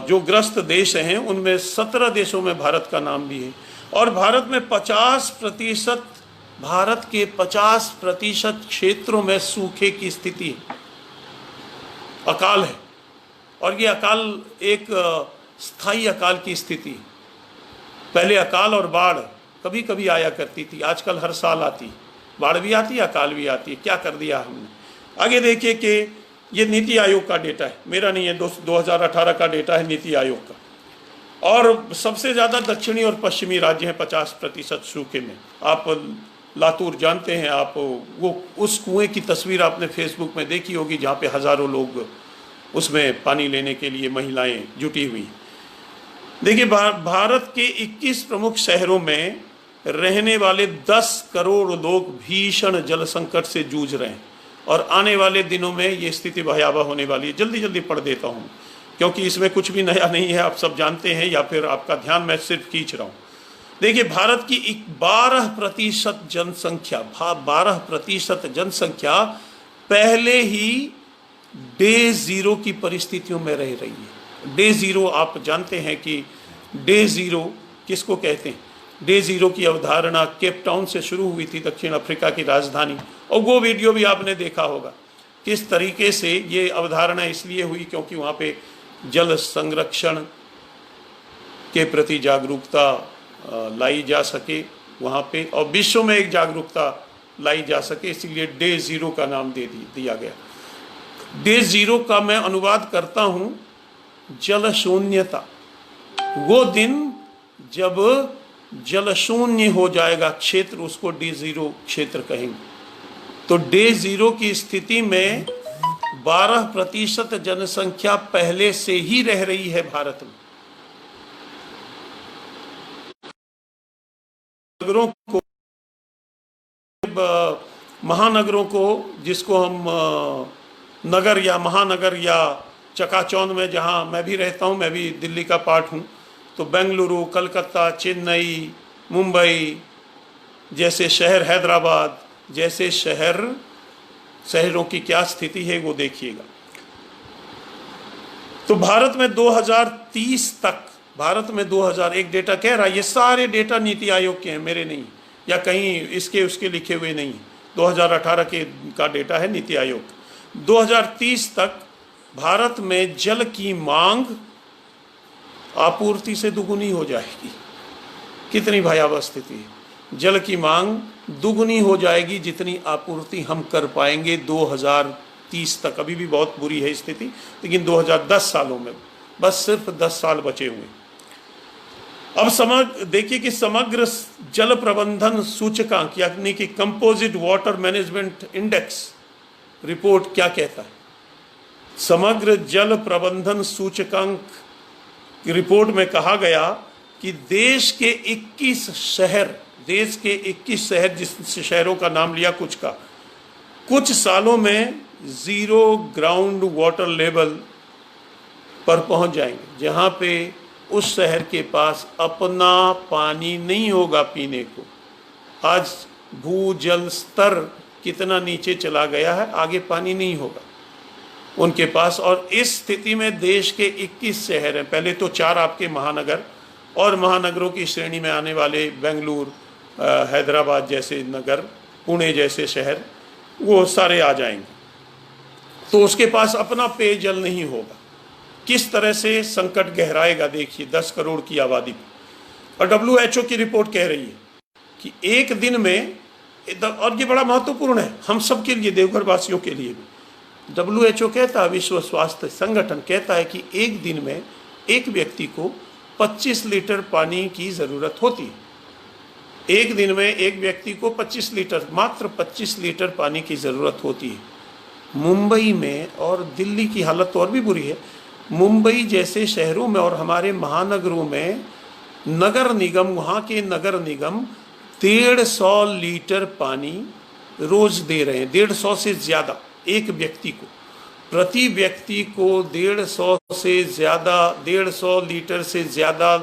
A: जो ग्रस्त देश हैं, उनमें 17 देशों में भारत का नाम भी है। और भारत में 50%, भारत के 50% क्षेत्रों में सूखे की स्थिति है, अकाल है। और ये अकाल एक स्थायी अकाल की स्थिति। पहले अकाल और बाढ़ कभी कभी आया करती थी, आजकल हर साल आती। बाढ़ भी आती है, अकाल भी आती है। क्या कर दिया हमने। आगे देखिए कि ये नीति आयोग का डेटा है, मेरा नहीं है, 2018 का डेटा है नीति आयोग का। और सबसे ज़्यादा दक्षिणी और पश्चिमी राज्य हैं 50% सूखे में। आप लातूर जानते हैं, आप वो उस कुएं की तस्वीर आपने फेसबुक में देखी होगी जहाँ पे हज़ारों लोग उसमें पानी लेने के लिए महिलाएं जुटी हुई। देखिए भारत के 21 प्रमुख शहरों में रहने वाले 10 करोड़ लोग भीषण जल संकट से जूझ रहे हैं और आने वाले दिनों में ये स्थिति भयावह होने वाली है। जल्दी जल्दी पढ़ देता हूँ क्योंकि इसमें कुछ भी नया नहीं है, आप सब जानते हैं, या फिर आपका ध्यान मैं सिर्फ खींच रहा हूँ। देखिए भारत की 12% जनसंख्या, 12% जनसंख्या पहले ही डे ज़ीरो की परिस्थितियों में रह रही है। डे ज़ीरो आप जानते हैं कि डे ज़ीरो किसको कहते हैं। डे ज़ीरो की अवधारणा केप टाउन से शुरू हुई थी, दक्षिण अफ्रीका की राजधानी, और वो वीडियो भी आपने देखा होगा किस तरीके से ये अवधारणा इसलिए हुई क्योंकि वहाँ पे जल संरक्षण के प्रति जागरूकता लाई जा सके वहाँ पे, और विश्व में एक जागरूकता लाई जा सके, इसलिए डे ज़ीरो का नाम दिया गया। डे ज़ीरो का मैं अनुवाद करता हूँ जल शून्यता। वो दिन जब जल शून्य हो जाएगा क्षेत्र, उसको डे ज़ीरो क्षेत्र कहेंगे। तो डे ज़ीरो की स्थिति में 12% जनसंख्या पहले से ही रह रही है भारत में। नगरों को, महानगरों को, जिसको हम नगर या महानगर या चकाचौंध में, जहाँ मैं भी रहता हूँ, मैं भी दिल्ली का पार्ट हूँ, तो बेंगलुरु, कलकत्ता, चेन्नई, मुंबई जैसे शहर, हैदराबाद जैसे शहरों की क्या स्थिति है वो देखिएगा। तो भारत में 2030 तक, भारत में 2001 डेटा कह रहा है, ये सारे डेटा नीति आयोग के हैं, मेरे नहीं, या कहीं इसके उसके लिखे हुए नहीं, 2018 का डेटा है नीति आयोग। 2030 तक भारत में जल की मांग आपूर्ति से दुगुनी हो जाएगी। कितनी भयावह स्थिति है। जल की मांग दुगुनी हो जाएगी जितनी आपूर्ति हम कर पाएंगे 2030 तक। अभी भी बहुत बुरी है स्थिति, लेकिन 2010 सालों में, बस सिर्फ 10 साल बचे हुए। अब देखिए कि समग्र जल प्रबंधन सूचकांक यानी कि composite water management index report क्या कहता है। समग्र जल प्रबंधन सूचकांक की रिपोर्ट में कहा गया कि देश के 21 शहर, जिस शहरों का नाम लिया कुछ सालों में ज़ीरो ग्राउंड वाटर लेवल पर पहुंच जाएंगे, जहां पे उस शहर के पास अपना पानी नहीं होगा पीने को। आज भूजल स्तर कितना नीचे चला गया है, आगे पानी नहीं होगा उनके पास। और इस स्थिति में देश के 21 शहर हैं, पहले तो 4 आपके महानगर, और महानगरों की श्रेणी में आने वाले बेंगलुरु, हैदराबाद जैसे नगर, पुणे जैसे शहर, वो सारे आ जाएंगे। तो उसके पास अपना पेयजल नहीं होगा। किस तरह से संकट गहराएगा देखिए 10 करोड़ की आबादी पर। और WHO की रिपोर्ट कह रही है कि एक दिन में, और ये बड़ा महत्वपूर्ण है हम सब के लिए, देवघर वासियों के लिए भी, WHO कहता है, विश्व स्वास्थ्य संगठन कहता है कि एक दिन में एक व्यक्ति को 25 लीटर पानी की ज़रूरत होती है। एक दिन में एक व्यक्ति को 25 लीटर, मात्र 25 लीटर पानी की ज़रूरत होती है। मुंबई में, और दिल्ली की हालत तो और भी बुरी है, मुंबई जैसे शहरों में और हमारे महानगरों में नगर निगम, वहाँ के नगर निगम 150 लीटर पानी रोज़ दे रहे हैं। 150 से ज़्यादा एक व्यक्ति को, प्रति व्यक्ति को 150 लीटर से ज़्यादा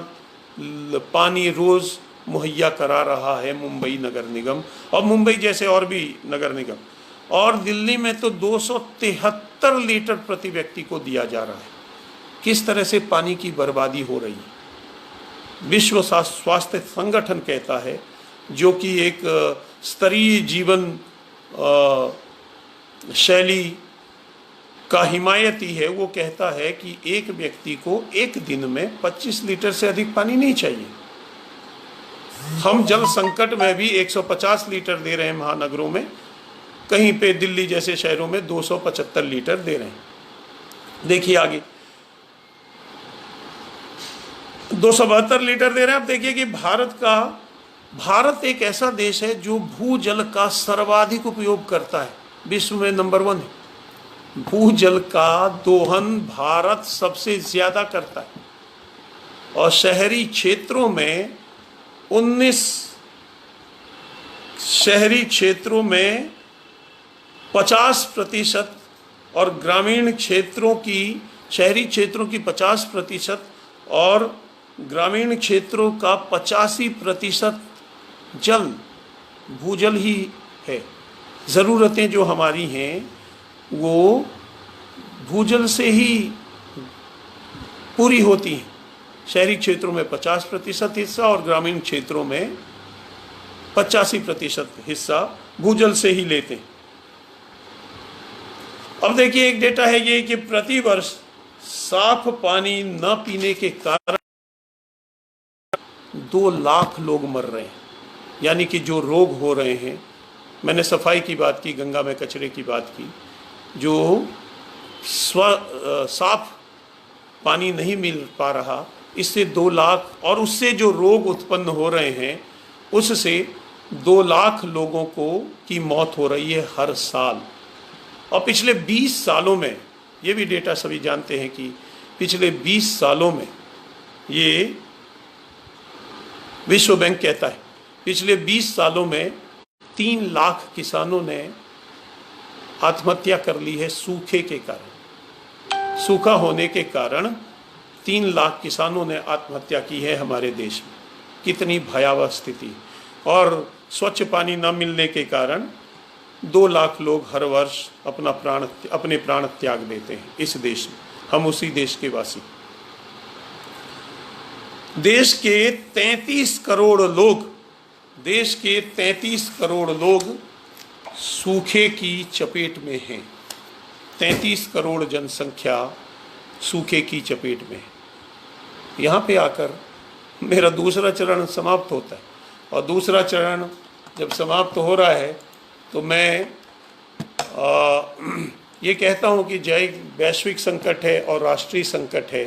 A: पानी रोज़ मुहैया करा रहा है मुंबई नगर निगम, और मुंबई जैसे और भी नगर निगम। और दिल्ली में तो 273 लीटर प्रति व्यक्ति को दिया जा रहा है। किस तरह से पानी की बर्बादी हो रही है। विश्व स्वास्थ्य संगठन कहता है, जो कि एक स्तरीय जीवन शैली का हिमायती है, वो कहता है कि एक व्यक्ति को एक दिन में 25 लीटर से अधिक पानी नहीं चाहिए। हम जल संकट में भी 150 लीटर दे रहे हैं महानगरों में, कहीं पे दिल्ली जैसे शहरों में 275 लीटर दे रहे हैं। देखिए आगे 272 लीटर दे रहे हैं। अब देखिए कि भारत एक ऐसा देश है जो भूजल का सर्वाधिक उपयोग करता है, विश्व में नंबर 1 है। भूजल का दोहन भारत सबसे ज्यादा करता है और शहरी क्षेत्रों में 19 शहरी क्षेत्रों में 50% और ग्रामीण क्षेत्रों की शहरी क्षेत्रों की 50% और ग्रामीण क्षेत्रों का 85% जल भूजल ही है। ज़रूरतें जो हमारी हैं वो भूजल से ही पूरी होती हैं। शहरी क्षेत्रों में 50% हिस्सा और ग्रामीण क्षेत्रों में 85% हिस्सा भूजल से ही लेते हैं। अब देखिए एक डेटा है ये कि प्रति वर्ष साफ पानी न पीने के कारण 2 लाख लोग मर रहे हैं, यानी कि जो रोग हो रहे हैं। मैंने सफाई की बात की, गंगा में कचरे की बात की, जो साफ पानी नहीं मिल पा रहा, इससे 2 लाख, और उससे जो रोग उत्पन्न हो रहे हैं उससे 2 लाख लोगों की मौत हो रही है हर साल। और पिछले 20 सालों में, ये भी डेटा सभी जानते हैं कि पिछले 20 सालों में, ये विश्व बैंक कहता है, पिछले 20 सालों में 3 लाख किसानों ने आत्महत्या कर ली है सूखे के कारण। सूखा होने के कारण 3 लाख किसानों ने आत्महत्या की है हमारे देश में। कितनी भयावह स्थिति। और स्वच्छ पानी न मिलने के कारण 2 लाख लोग हर वर्ष अपने प्राण त्याग देते हैं इस देश में। हम उसी देश के वासी। देश के 33 करोड़ लोग सूखे की चपेट में हैं। 33 करोड़ जनसंख्या सूखे की चपेट में है। यहाँ पे आकर मेरा दूसरा चरण समाप्त होता है, और दूसरा चरण जब समाप्त हो रहा है तो मैं ये कहता हूँ कि जय वैश्विक संकट है और राष्ट्रीय संकट है,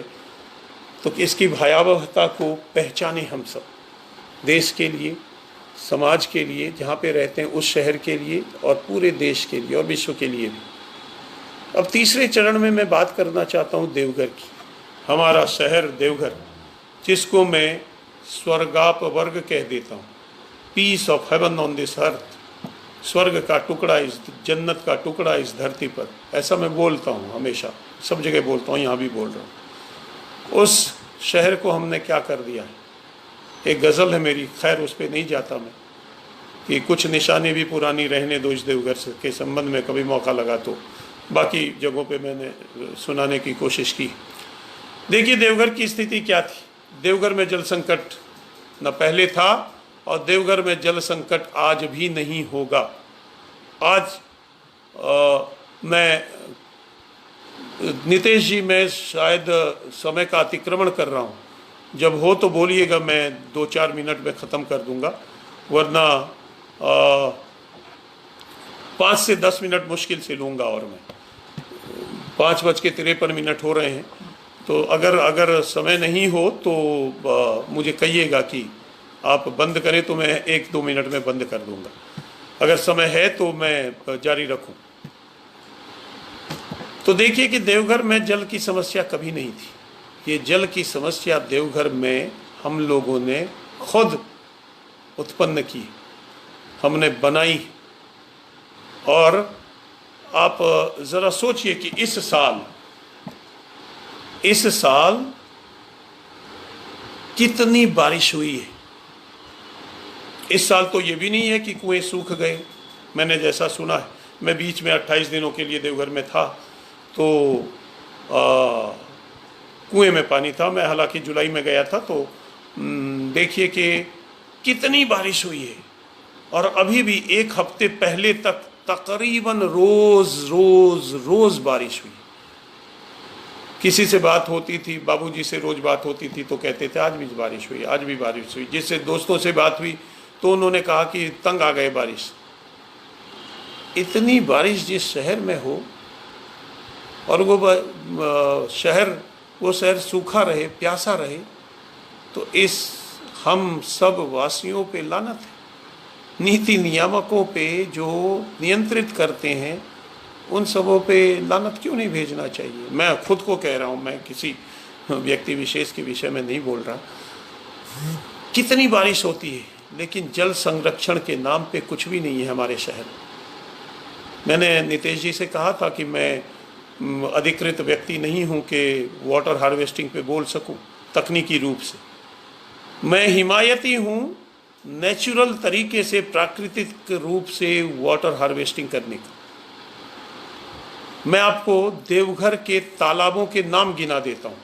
A: तो इसकी भयावहता को पहचाने हम सब, देश के लिए, समाज के लिए, जहाँ पे रहते हैं उस शहर के लिए, और पूरे देश के लिए और विश्व के लिए भी। अब तीसरे चरण में मैं बात करना चाहता हूँ देवघर की। हमारा शहर देवघर, जिसको मैं स्वर्गाप वर्ग कह देता हूँ, piece of heaven on this earth, स्वर्ग का टुकड़ा, इस जन्नत का टुकड़ा इस धरती पर, ऐसा मैं बोलता हूँ हमेशा, सब जगह बोलता हूँ, यहाँ भी बोल रहा हूँ। उस शहर को हमने क्या कर दिया है। एक गज़ल है मेरी, खैर उस पर नहीं जाता मैं, कि कुछ निशानी भी पुरानी रहने दो इस देवघर के संबंध में, कभी मौका लगा तो बाकी जगहों पे मैंने सुनाने की कोशिश की। देखिए देवघर की स्थिति क्या थी। देवघर में जल संकट न पहले था, और देवघर में जल संकट आज भी नहीं होगा। आज मैं नितेश जी, मैं शायद समय का अतिक्रमण कर रहा हूँ, जब हो तो बोलिएगा, मैं 2-4 मिनट में ख़त्म कर दूंगा, वरना 5 से 10 मिनट मुश्किल से लूँगा। और मैं 5:53 हो रहे हैं, तो अगर समय नहीं हो तो मुझे कहिएगा कि आप बंद करें, तो मैं 1-2 मिनट में बंद कर दूंगा। अगर समय है तो मैं जारी रखूं। तो देखिए कि देवघर में जल की समस्या कभी नहीं थी। ये जल की समस्या देवघर में हम लोगों ने खुद उत्पन्न की, हमने बनाई। और आप ज़रा सोचिए कि इस साल कितनी बारिश हुई है। इस साल तो ये भी नहीं है कि कुएं सूख गए। मैंने जैसा सुना है, मैं बीच में 28 दिनों के लिए देवघर में था, तो कुएं में पानी था। मैं हालांकि जुलाई में गया था, तो देखिए कि कितनी बारिश हुई है। और अभी भी 1 हफ्ते पहले तक तकरीबन रोज बारिश हुई। किसी से बात होती थी, बाबूजी से रोज बात होती थी तो कहते थे आज भी बारिश हुई, आज भी बारिश हुई। जिससे दोस्तों से बात हुई तो उन्होंने कहा कि तंग आ गए बारिश। इतनी बारिश जिस शहर में हो और वो शहर सूखा रहे, प्यासा रहे, तो इस हम सब वासियों पे लानत है। नीति नियामकों पे जो नियंत्रित करते हैं उन सबों पे लानत क्यों नहीं भेजना चाहिए। मैं खुद को कह रहा हूँ, मैं किसी व्यक्ति विशेष के विषय में नहीं बोल रहा। कितनी बारिश होती है लेकिन जल संरक्षण के नाम पे कुछ भी नहीं है हमारे शहर। मैंने नितेश जी से कहा था कि मैं अधिकृत व्यक्ति नहीं हूँ कि वाटर हार्वेस्टिंग पे बोल सकूँ तकनीकी रूप से। मैं हिमायती हूँ नेचुरल तरीके से, प्राकृतिक रूप से वाटर हार्वेस्टिंग करने का। मैं आपको देवघर के तालाबों के नाम गिना देता हूँ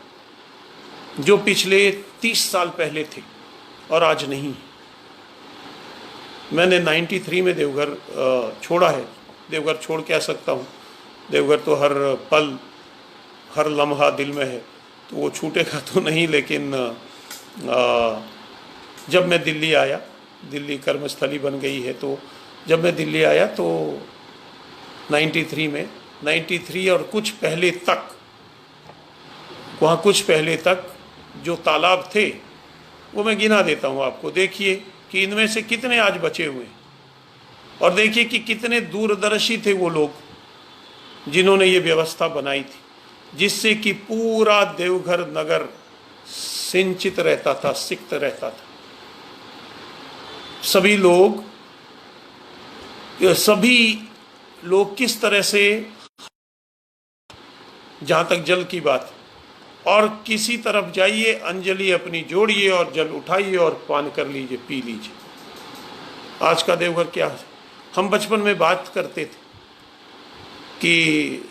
A: जो पिछले 30 साल पहले थे और आज नहीं। मैंने 93 में देवघर छोड़ा है। देवघर छोड़ क्या सकता हूँ, देवघर तो हर पल हर लम्हा दिल में है, तो वो छूटेगा तो नहीं। लेकिन जब मैं दिल्ली आया, दिल्ली कर्मस्थली बन गई है, तो जब मैं दिल्ली आया तो 93 और कुछ पहले तक, वहाँ कुछ पहले तक जो तालाब थे वो मैं गिना देता हूँ आपको। देखिए कि इनमें से कितने आज बचे हुए हैं और देखिए कि कितने दूरदर्शी थे वो लोग जिन्होंने ये व्यवस्था बनाई थी, जिससे कि पूरा देवघर नगर सिंचित रहता था, सिक्त रहता था। सभी लोग किस तरह से, जहाँ तक जल की बात, और किसी तरफ जाइए, अंजलि अपनी जोड़िए और जल उठाइए और पान कर लीजिए, पी लीजिए। आज का देवघर क्या है? हम बचपन में बात करते थे कि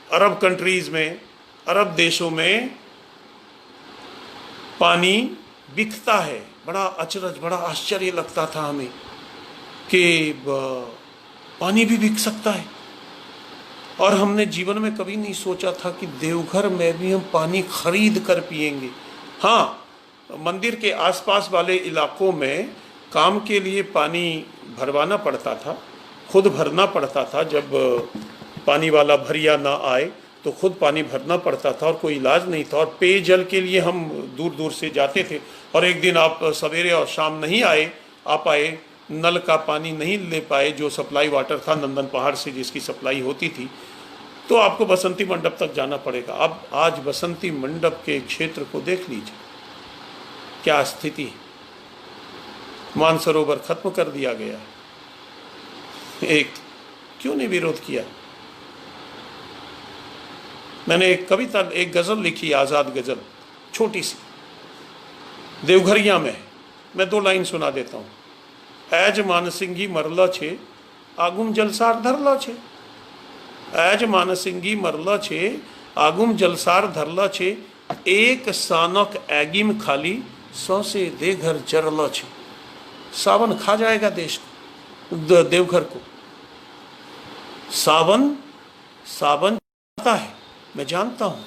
A: अरब कंट्रीज में, अरब देशों में पानी बिकता है। बड़ा अचरज, बड़ा आश्चर्य लगता था हमें कि पानी भी बिक सकता है। और हमने जीवन में कभी नहीं सोचा था कि देवघर में भी हम पानी खरीद कर पिएंगे। हाँ, मंदिर के आसपास वाले इलाकों में काम के लिए पानी भरवाना पड़ता था, खुद भरना पड़ता था। जब पानी वाला भरिया ना आए तो खुद पानी भरना पड़ता था और कोई इलाज नहीं था। और पेयजल के लिए हम दूर दूर से जाते थे और एक दिन आप सवेरे और शाम नहीं आ पाए, नल का पानी नहीं ले पाए, जो सप्लाई वाटर था नंदन पहाड़ से जिसकी सप्लाई होती थी, तो आपको बसंती मंडप तक जाना पड़ेगा। अब आज बसंती मंडप के क्षेत्र को देख लीजिए, क्या स्थिति है। मानसरोवर खत्म कर दिया गया है। एक क्यों नहीं विरोध किया? मैंने एक कविता, एक गजल लिखी, आजाद गजल, छोटी सी, देवघरिया में। मैं 2 लाइन सुना देता हूँ। ऐज मानसिंगी मरला छे, आगुम जलसार धरला छे। ऐज मानसिंगी मरला छे, आगुम जलसार धरला छे। एक सानक एगिम खाली, सौसे देघर जरला छे। सावन खा जाएगा देश को, देवघर को। सावन आता है, मैं जानता हूँ।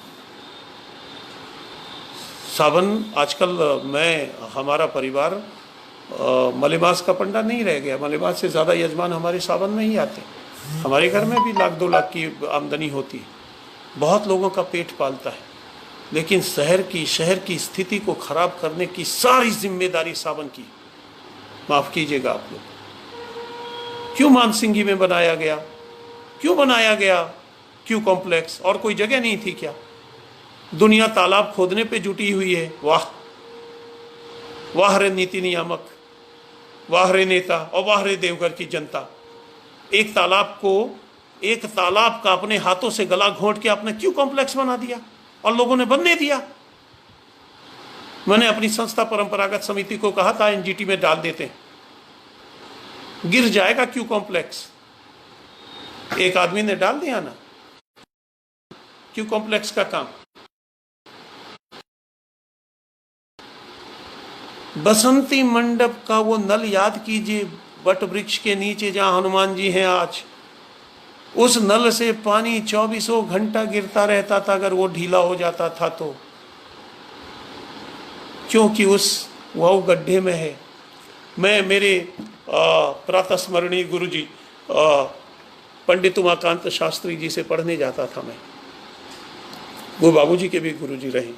A: सावन आजकल हमारा परिवार मलेमास का पंडा नहीं रह गया। मलेमास से ज़्यादा यजमान हमारे सावन में ही आते हैं। हमारे घर में भी 1-2 लाख की आमदनी होती है, बहुत लोगों का पेट पालता है। लेकिन शहर की स्थिति को खराब करने की सारी जिम्मेदारी सावन की। माफ़ कीजिएगा आप लोग। क्यों मानसिंगी में बनाया गया? क्यों बनाया गया क्यू कॉम्प्लेक्स? और कोई जगह नहीं थी क्या? दुनिया तालाब खोदने पे जुटी हुई है। वाह वाह रे नीति नियामक, वाह रे नेता, और वाह रे देवघर की जनता। एक तालाब का अपने हाथों से गला घोंट के आपने क्यू कॉम्प्लेक्स बना दिया और लोगों ने बनने दिया। मैंने अपनी संस्था परंपरागत समिति को कहा था एनजीटी में डाल देते, गिर जाएगा क्यू कॉम्प्लेक्स। एक आदमी ने डाल दिया ना क्यू कॉम्प्लेक्स का काम। बसंती मंडप का वो नल याद कीजिए, वट वृक्ष के नीचे जहां हनुमान जी हैं आज, उस नल से पानी 24 घंटा गिरता रहता था अगर वो ढीला हो जाता था तो, क्योंकि वो गड्ढे में है। मैं मेरे प्रातः स्मरणीय गुरु जी पंडित उमाकांत शास्त्री जी से पढ़ने जाता था मैं, वो बाबूजी के भी गुरुजी रहे।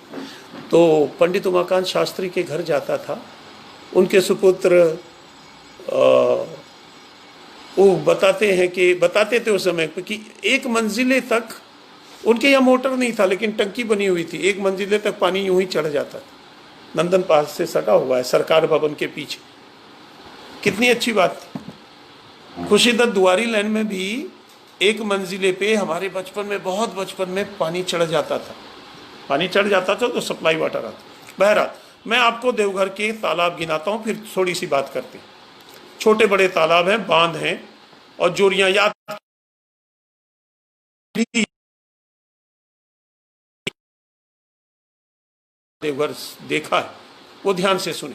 A: तो पंडित उमाकांत शास्त्री के घर जाता था, उनके सुपुत्र वो बताते थे उस समय कि एक मंजिले तक उनके यहाँ मोटर नहीं था लेकिन टंकी बनी हुई थी, एक मंजिले तक पानी यूं ही चढ़ जाता था। नंदन पास से सटा हुआ है सरकार भवन के पीछे, कितनी अच्छी बात थी। खुशीदत्त दुआरी लाइन में भी एक मंजिले पे हमारे बचपन में, बहुत बचपन में पानी चढ़ जाता था तो सप्लाई वाटर आता। बहरहाल मैं आपको देवघर के तालाब गिनाता हूँ, फिर थोड़ी सी बात करते हैं। छोटे बड़े तालाब हैं, बांध हैं और जोरियां याद देवघर देखा है वो ध्यान से सुने।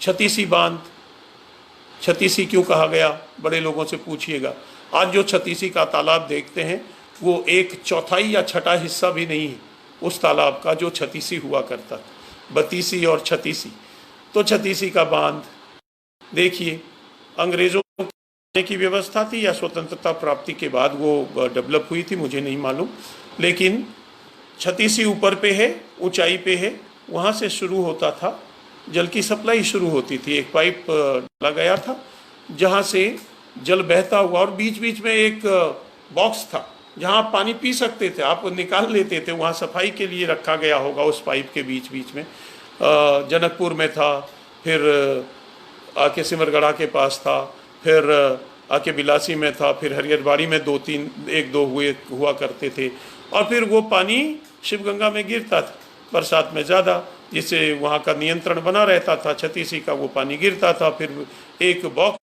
A: छतीसी बांध, छतीसी क्यों कहा गया बड़े लोगों से पूछिएगा। आज जो छतीसी का तालाब देखते हैं वो 1/4 या छठा हिस्सा भी नहीं है उस तालाब का जो छतीसी हुआ करता था, बतीसी और छतीसी। तो छतीसी का बांध देखिए, अंग्रेजों की व्यवस्था थी या स्वतंत्रता प्राप्ति के बाद वो डेवलप हुई थी मुझे नहीं मालूम, लेकिन छतीसी ऊपर पे है, ऊंचाई पे है, वहाँ से शुरू होता था, जल की सप्लाई शुरू होती थी। एक पाइप डाला गया था जहाँ से जल बहता हुआ, और बीच बीच में एक बॉक्स था जहाँ आप पानी पी सकते थे, आप निकाल लेते थे, वहाँ सफाई के लिए रखा गया होगा उस पाइप के बीच बीच में। जनकपुर में था, फिर आके सिमरगढ़ा के पास था, फिर आके बिलासी में था, फिर हरिहरबाड़ी में 1-2 हुआ करते थे, और फिर वो पानी शिवगंगा में गिरता था बरसात में ज़्यादा, जिससे वहाँ का नियंत्रण बना रहता था। छतीसी का वो पानी गिरता था, फिर एक बॉक्स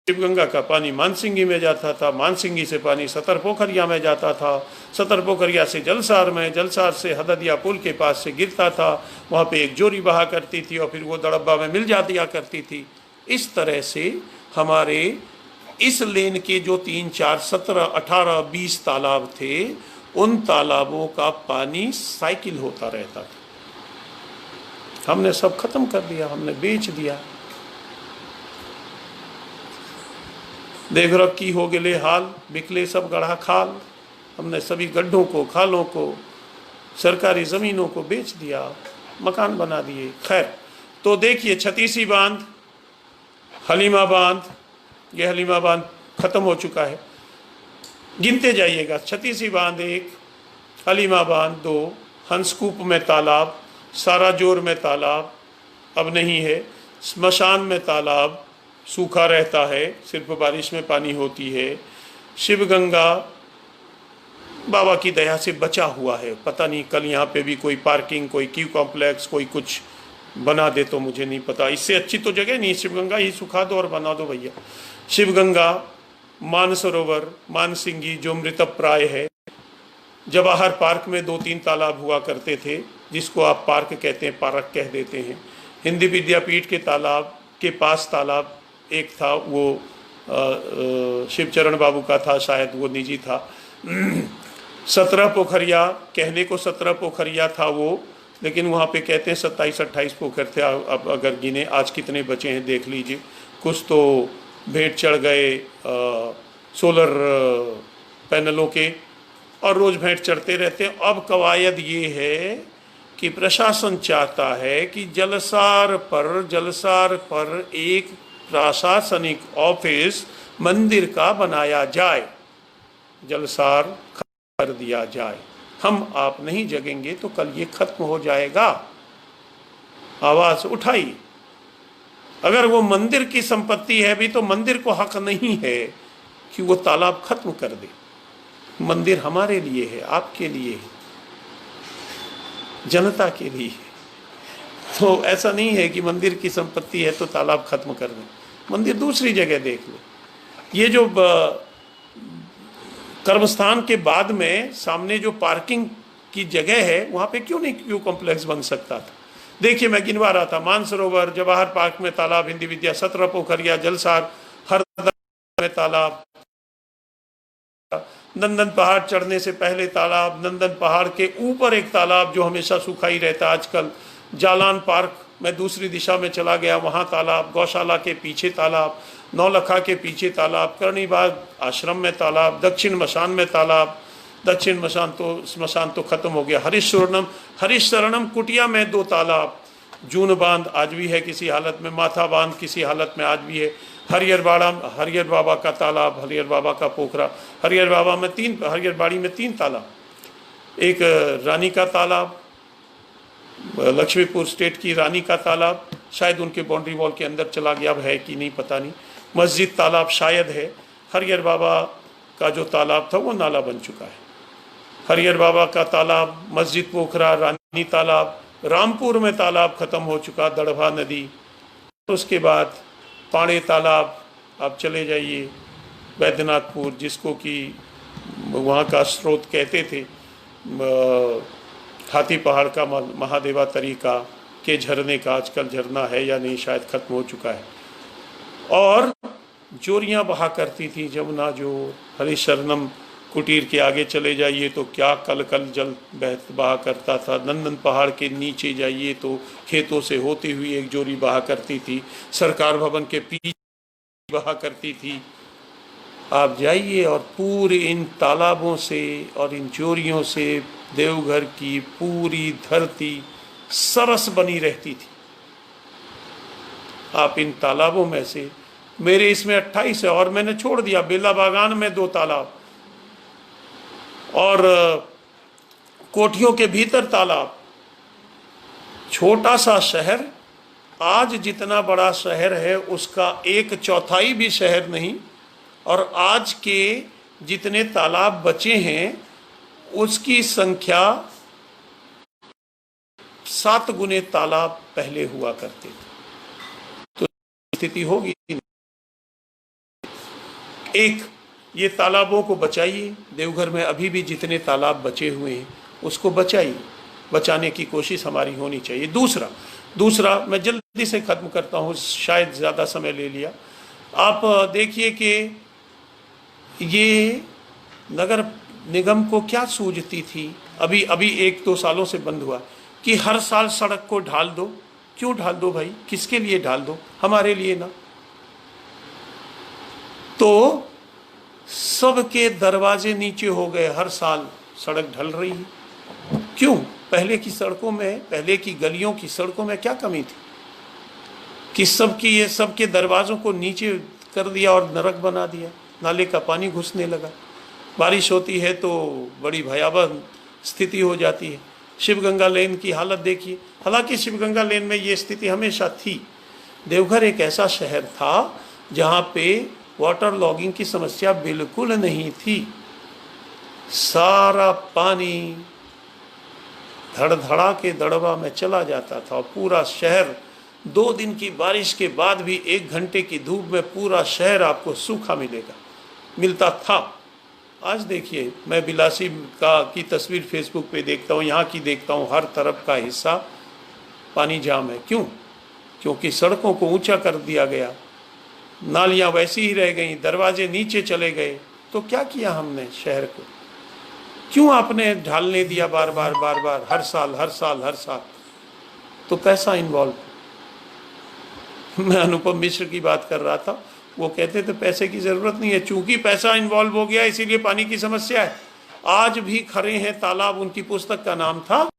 A: शिवगंगा का पानी मानसिंगी में जाता था, मानसिंगी से पानी सतरपोखरिया में जाता था, सतरपोखरिया से जलसार में, जलसार से हददिया पुल के पास से गिरता था, वहाँ पे एक जोरी बहा करती थी और फिर वो दड़ब्बा में मिल जाती करती थी। इस तरह से हमारे इस लेन के जो 3, 4, 17, 18, 20 तालाब थे, उन तालाबों का पानी साइकिल होता रहता था। हमने सब खत्म कर दिया, हमने बेच दिया। देवघर की हो गए हाल, बिकले सब गढ़ा खाल। हमने सभी गड्ढों को, खालों को, सरकारी ज़मीनों को बेच दिया, मकान बना दिए। खैर, तो देखिए छतीसी बांध, हलीमा बांध, ये हलीमा बांध खत्म हो चुका है, गिनते जाइएगा। छतीसी बांध 1, हलीमा बांध 2, हंसकूप में तालाब, साराजोर में तालाब अब नहीं है, स्मशान में तालाब सूखा रहता है, सिर्फ बारिश में पानी होती है। शिवगंगा बाबा की दया से बचा हुआ है, पता नहीं कल यहाँ पे भी कोई पार्किंग, कोई क्यू कॉम्प्लेक्स, कोई कुछ बना दे तो मुझे नहीं पता। इससे अच्छी तो जगह नहीं, शिवगंगा ही सुखा दो और बना दो भैया। शिवगंगा, मानसरोवर, मानसिंगी जो मृतप्राय है, जवाहर पार्क में 2-3 तालाब हुआ करते थे जिसको आप पार्क कहते हैं, पार्क कह देते हैं। हिंदी विद्यापीठ के तालाब के पास तालाब एक था, वो शिवचरण बाबू का था शायद, वो निजी था। 17 पोखरिया, कहने को 17 पोखरिया था वो, लेकिन वहाँ पे कहते हैं 27-28 पोखर थे। अब अगर गिने आज कितने बचे हैं देख लीजिए। कुछ तो भेंट चढ़ गए सोलर पैनलों के, और रोज़ भेंट चढ़ते रहते हैं। अब कवायद ये है कि प्रशासन चाहता है कि जलसार पर एक प्रशासनिक ऑफिस मंदिर का बनाया जाए, जलसार कर दिया जाए। हम आप नहीं जगेंगे तो कल ये खत्म हो जाएगा। आवाज उठाई। अगर वो मंदिर की संपत्ति है भी तो मंदिर को हक नहीं है कि वो तालाब खत्म कर दे। मंदिर हमारे लिए है, आपके लिए है, जनता के लिए है। तो ऐसा नहीं है कि मंदिर की संपत्ति है तो तालाब खत्म कर दें, मंदिर दूसरी जगह देख ले। ये जो कर्मस्थान के बाद में सामने जो पार्किंग की जगह है वहाँ पे क्यों नहीं क्यू कॉम्प्लेक्स बन सकता था। देखिए मैं गिनवा रहा था, मानसरोवर, जवाहर पार्क में तालाब, हिंदी विद्या, 17 पोखरिया, जलसार, हरदा में तालाब, नंदन पहाड़ चढ़ने से पहले तालाब, नंदन पहाड़ के ऊपर एक तालाब जो हमेशा सूखा ही रहता है आजकल, जालान पार्क में दूसरी दिशा में चला गया, वहाँ तालाब, गौशाला के पीछे तालाब, नौलखा के पीछे तालाब, कर्णीबाग आश्रम में तालाब, दक्षिण मशान में तालाब, दक्षिण स्मशान तो खत्म हो गया, हरीश शरणम कुटिया में 2 तालाब, जून बांध आज भी है किसी हालत में, माथा बांध किसी हालत में आज भी है, हरियर बाबा का तालाब, हरियर बाबा का पोखरा, हरियरबाड़ी में 3 तालाब, एक रानी का तालाब, लक्ष्मीपुर स्टेट की रानी का तालाब, शायद उनके बाउंड्री वॉल के अंदर चला गया, अब है कि नहीं पता नहीं, मस्जिद तालाब शायद है, हरियर बाबा का जो तालाब था वो नाला बन चुका है, हरियर बाबा का तालाब, मस्जिद पोखरा, रानी तालाब, रामपुर में तालाब खत्म हो चुका, दड़भा नदी, उसके बाद पाड़े तालाब, आप चले जाइए बैद्यनाथपुर, जिसको कि वहाँ का स्रोत कहते थे हाथी पहाड़ का महादेवा तरीका के झरने का, आजकल झरना है या नहीं शायद खत्म हो चुका है, और जोरियाँ बहा करती थी जमुना, जो हरिशरणम कुटीर के आगे चले जाइए तो क्या कल जल बहा करता था, नंदन पहाड़ के नीचे जाइए तो खेतों से होती हुई एक जोरी बहा करती थी, सरकार भवन के पीछे बहा करती थी। आप जाइए और पूरे इन तालाबों से और इन जोरियों से देवघर की पूरी धरती सरस बनी रहती थी। आप इन तालाबों में से, मेरे इसमें 28 है और मैंने छोड़ दिया, बेला बागान में 2 तालाब और कोठियों के भीतर तालाब। छोटा सा शहर, आज जितना बड़ा शहर है उसका 1/4 भी शहर नहीं, और आज के जितने तालाब बचे हैं उसकी संख्या 7 गुने तालाब पहले हुआ करते थे। तो स्थिति होगी। एक, ये तालाबों को बचाइए, देवघर में अभी भी जितने तालाब बचे हुए हैं उसको बचाइए, बचाने की कोशिश हमारी होनी चाहिए। दूसरा मैं जल्दी से खत्म करता हूँ, शायद ज़्यादा समय ले लिया। आप देखिए कि ये नगर निगम को क्या सूझती थी, अभी 1-2 सालों से बंद हुआ, कि हर साल सड़क को ढाल दो। क्यों ढाल दो भाई, किसके लिए ढाल दो? हमारे लिए ना। तो सबके दरवाजे नीचे हो गए, हर साल सड़क ढल रही है। क्यों? पहले की सड़कों में, पहले की गलियों की सड़कों में क्या कमी थी कि सबके दरवाजों को नीचे कर दिया और नरक बना दिया, नाले का पानी घुसने लगा, बारिश होती है तो बड़ी भयावह स्थिति हो जाती है। शिवगंगा लेन की हालत देखिए, हालांकि शिवगंगा लेन में ये स्थिति हमेशा थी। देवघर एक ऐसा शहर था जहाँ पे वाटर लॉगिंग की समस्या बिल्कुल नहीं थी। सारा पानी धड़धड़ा के दड़बा में चला जाता था और पूरा शहर 2 दिन की बारिश के बाद भी 1 घंटे की धूप में पूरा शहर आपको सूखा मिलता था। आज देखिए, मैं बिलासी की तस्वीर फेसबुक पे देखता हूँ, यहाँ की देखता हूँ, हर तरफ का हिस्सा पानी जाम है। क्यों? क्योंकि सड़कों को ऊंचा कर दिया गया, नालियाँ वैसी ही रह गई, दरवाजे नीचे चले गए। तो क्या किया हमने शहर को? क्यों आपने ढालने दिया बार बार हर साल? तो पैसा इन्वॉल्व। मैं अनुपम मिश्र की बात कर रहा था, वो कहते थे पैसे की जरूरत नहीं है, चूंकि पैसा इन्वॉल्व हो गया इसीलिए पानी की समस्या है। आज भी खड़े हैं तालाब, उनकी पुस्तक का नाम था।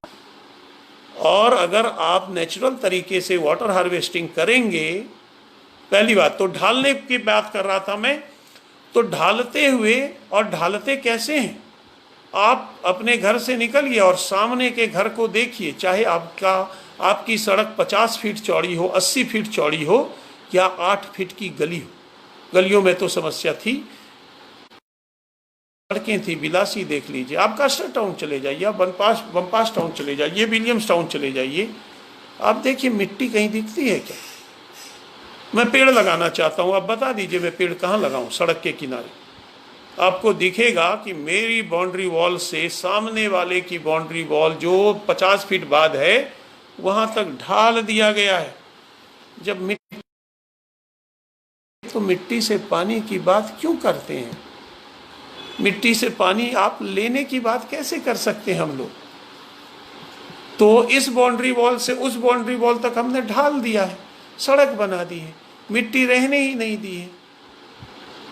A: और अगर आप नेचुरल तरीके से वाटर हार्वेस्टिंग करेंगे, पहली बात तो ढालने की बात कर रहा था मैं, तो ढालते हुए, और ढालते कैसे हैं? आप अपने घर से निकलिए और सामने के घर को देखिए, चाहे आपकी सड़क 50 फीट चौड़ी हो, 80 फीट चौड़ी हो या 8 फीट की गली हो। गलियों में तो समस्या थी, सड़कें थी। बिलासी देख लीजिए, आप कास्टर टाउन चले जाइए, आप बमपास टाउन चले जाइए, विलियम्स टाउन चले जाइए, आप देखिए मिट्टी कहीं दिखती है क्या? मैं पेड़ लगाना चाहता हूँ, आप बता दीजिए मैं पेड़ कहाँ लगाऊं? सड़क के किनारे आपको दिखेगा कि मेरी बाउंड्री वॉल से सामने वाले की बाउंड्री वॉल जो 50 फीट बाद है वहां तक ढाल दिया गया है। जब मिट्टी से पानी की बात क्यों करते हैं? मिट्टी से पानी आप लेने की बात कैसे कर सकते हैं हम लोग? तो इस बाउंड्री वॉल से उस बाउंड्री वॉल तक हमने ढाल दिया है, सड़क बना दी है, मिट्टी रहने ही नहीं दी है।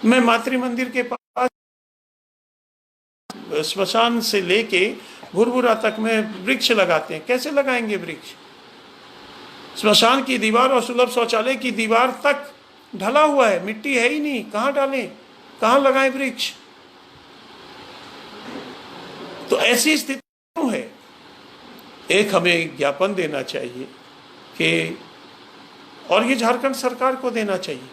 A: मैं मातृ मंदिर के पास श्मशान से लेके भुरभुरा तक में वृक्ष लगाते हैं। कैसे लगाएंगे वृक्ष? श्मशान की दीवार और सुलभ शौचालय की दीवार तक ढला हुआ है, मिट्टी है ही नहीं, कहाँ डालें, कहाँ लगाएं वृक्ष? तो ऐसी स्थिति क्यों है? एक हमें ज्ञापन देना चाहिए कि, और ये झारखंड सरकार को देना चाहिए,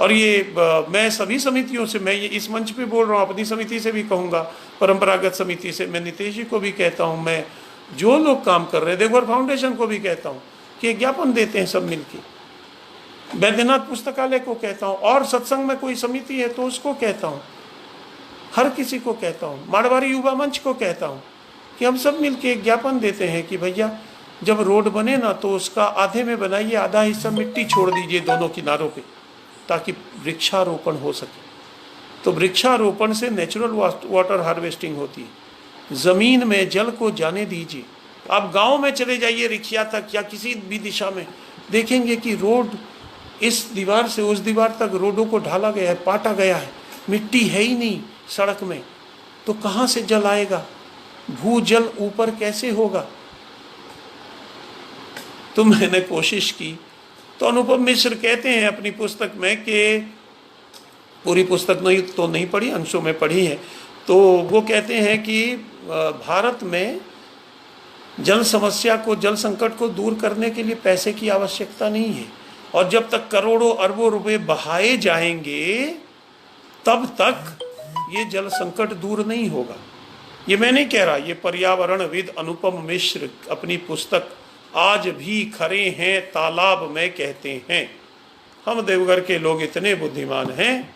A: और ये मैं सभी समितियों से, मैं ये इस मंच पे बोल रहा हूँ, अपनी समिति से भी कहूँगा, परंपरागत समिति से, मैं नीतीश जी को भी कहता हूँ, मैं जो लोग काम कर रहे हैं देवघर फाउंडेशन को भी कहता हूँ कि ज्ञापन देते हैं सब मिलके, वैद्यनाथ पुस्तकालय को कहता हूँ, और सत्संग में कोई समिति है तो उसको कहता हूँ, हर किसी को कहता हूँ, मारवाड़ी युवा मंच को कहता हूँ कि हम सब मिलके एक ज्ञापन देते हैं कि भैया जब रोड बने ना तो उसका आधे में बनाइए, आधा हिस्सा मिट्टी छोड़ दीजिए दोनों किनारों पे, ताकि वृक्षारोपण हो सके। तो वृक्षारोपण से नेचुरल वाटर हार्वेस्टिंग होती है, ज़मीन में जल को जाने दीजिए। आप गांव में चले जाइए रिखिया तक या किसी भी दिशा में, देखेंगे कि रोड इस दीवार से उस दीवार तक रोडों को ढाला गया है, पाटा गया है, मिट्टी है ही नहीं सड़क में, तो कहाँ से जल आएगा? भूजल ऊपर कैसे होगा? तो मैंने कोशिश की, तो अनुपम मिश्र कहते हैं अपनी पुस्तक में कि पूरी पुस्तक नहीं पढ़ी, अंशों में पढ़ी है, तो वो कहते हैं कि भारत में जल समस्या को, जल संकट को दूर करने के लिए पैसे की आवश्यकता नहीं है, और जब तक करोड़ों अरबों रुपए बहाए जाएंगे तब तक ये जल संकट दूर नहीं होगा। ये मैं नहीं कह रहा, ये पर्यावरणविद अनुपम मिश्र अपनी पुस्तक आज भी खरे हैं तालाब में कहते हैं। हम देवघर के लोग इतने बुद्धिमान हैं,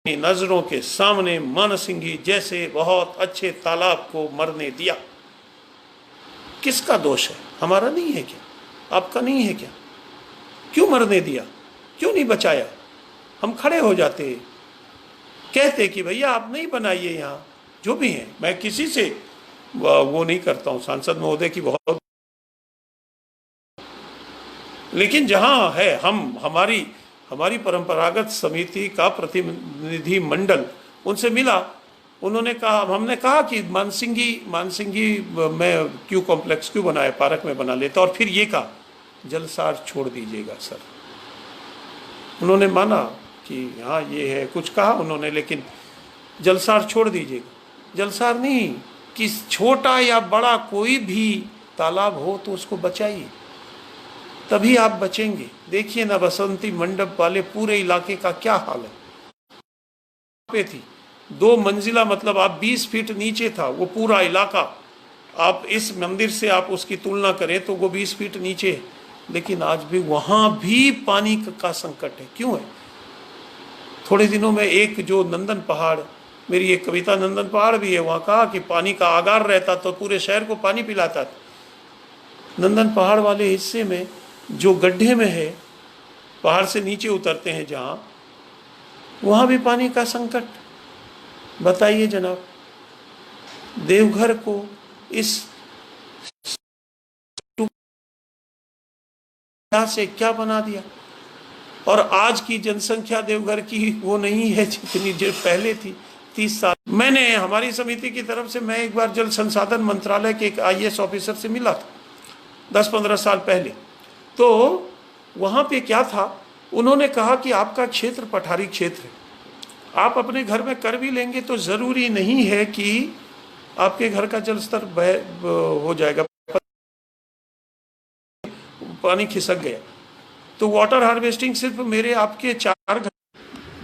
A: नजरों के सामने मानसिंगी जैसे बहुत अच्छे तालाब को मरने दिया। किसका दोष है? हमारा नहीं है क्या? आपका नहीं है क्या? क्यों मरने दिया? क्यों नहीं बचाया? हम खड़े हो जाते, कहते कि भैया आप नहीं बनाइए यहाँ, जो भी है। मैं किसी से वो नहीं करता हूँ, सांसद महोदय की बहुत, लेकिन जहाँ है हमारी परंपरागत समिति का प्रतिनिधि मंडल उनसे मिला, उन्होंने कहा, हमने कहा कि मानसिंगी में क्यों कॉम्प्लेक्स क्यों बनाए, पार्क में बना लेता, और फिर ये कहा जलसार छोड़ दीजिएगा सर। उन्होंने माना कि हाँ ये है, कुछ कहा उन्होंने, लेकिन जलसार छोड़ दीजिएगा। जलसार नहीं, कि छोटा या बड़ा कोई भी तालाब हो तो उसको बचाइए, तभी आप बचेंगे। देखिए ना बसंती मंडप वाले पूरे इलाके का क्या हाल है। पे थी 2 मंजिला, मतलब आप 20 फीट नीचे था वो पूरा इलाका। आप इस मंदिर से आप उसकी तुलना करें तो वो 20 फीट नीचे है, लेकिन आज भी वहाँ भी पानी का संकट है। क्यों है? थोड़े दिनों में एक जो नंदन पहाड़, मेरी एक कविता नंदन पहाड़ भी है, वहाँ कहा कि पानी का आगार रहता तो पूरे शहर को पानी पिलाता था। नंदन पहाड़ वाले हिस्से में जो गड्ढे में है, पहाड़ से नीचे उतरते हैं जहाँ, वहाँ भी पानी का संकट। बताइए जनाब, देवघर को इस से क्या बना दिया। और आज की जनसंख्या देवघर की वो नहीं है जितनी जो पहले थी 30 साल। मैंने हमारी समिति की तरफ से, मैं एक बार जल संसाधन मंत्रालय के एक IAS ऑफिसर से मिला था 10-15 साल पहले। तो वहाँ पे क्या था, उन्होंने कहा कि आपका क्षेत्र पठारी क्षेत्र है, आप अपने घर में कर भी लेंगे तो ज़रूरी नहीं है कि आपके घर का जल स्तर हो जाएगा, पानी खिसक गया तो वाटर हार्वेस्टिंग सिर्फ मेरे आपके 4 घर,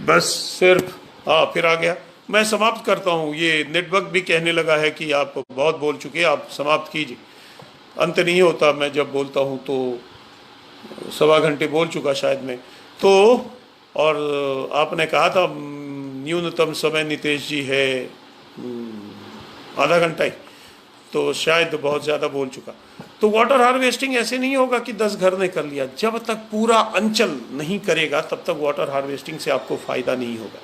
A: बस सिर्फ, हाँ फिर आ गया। मैं समाप्त करता हूँ, ये नेटवर्क भी कहने लगा है कि आप बहुत बोल चुके हैं, आप समाप्त कीजिए। अंत नहीं होता, मैं जब बोलता हूँ तो 1.25 घंटे बोल चुका शायद मैं तो। और आपने कहा था न्यूनतम समय नीतीश जी है आधा घंटा ही, तो शायद बहुत ज़्यादा बोल चुका। तो वाटर हार्वेस्टिंग ऐसे नहीं होगा कि 10 घर ने कर लिया, जब तक पूरा अंचल नहीं करेगा तब तक वाटर हार्वेस्टिंग से आपको फ़ायदा नहीं होगा।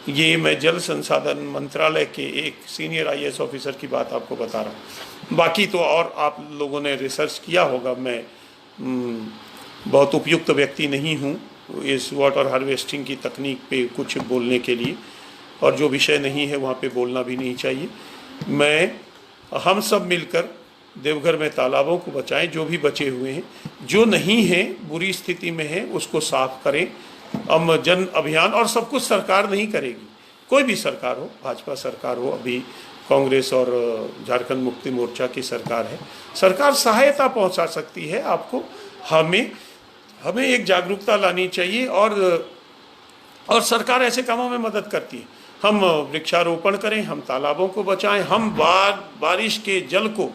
A: ये मैं जल संसाधन मंत्रालय के एक सीनियर आईएएस ऑफिसर की बात आपको बता रहा हूँ। बाकी तो और आप लोगों ने रिसर्च किया होगा, मैं बहुत उपयुक्त व्यक्ति नहीं हूँ इस वाटर हार्वेस्टिंग की तकनीक पे कुछ बोलने के लिए, और जो विषय नहीं है वहाँ पे बोलना भी नहीं चाहिए। हम सब मिलकर देवघर में तालाबों को बचाएं, जो भी बचे हुए हैं, जो नहीं है बुरी स्थिति में है उसको साफ करें। हम जन अभियान, और सब कुछ सरकार नहीं करेगी, कोई भी सरकार हो, भाजपा सरकार हो, अभी कांग्रेस और झारखंड मुक्ति मोर्चा की सरकार है, सरकार सहायता पहुंचा सकती है आपको। हमें एक जागरूकता लानी चाहिए, और सरकार ऐसे कामों में मदद करती है। हम वृक्षारोपण करें, हम तालाबों को बचाएं, हम बारिश के जल को,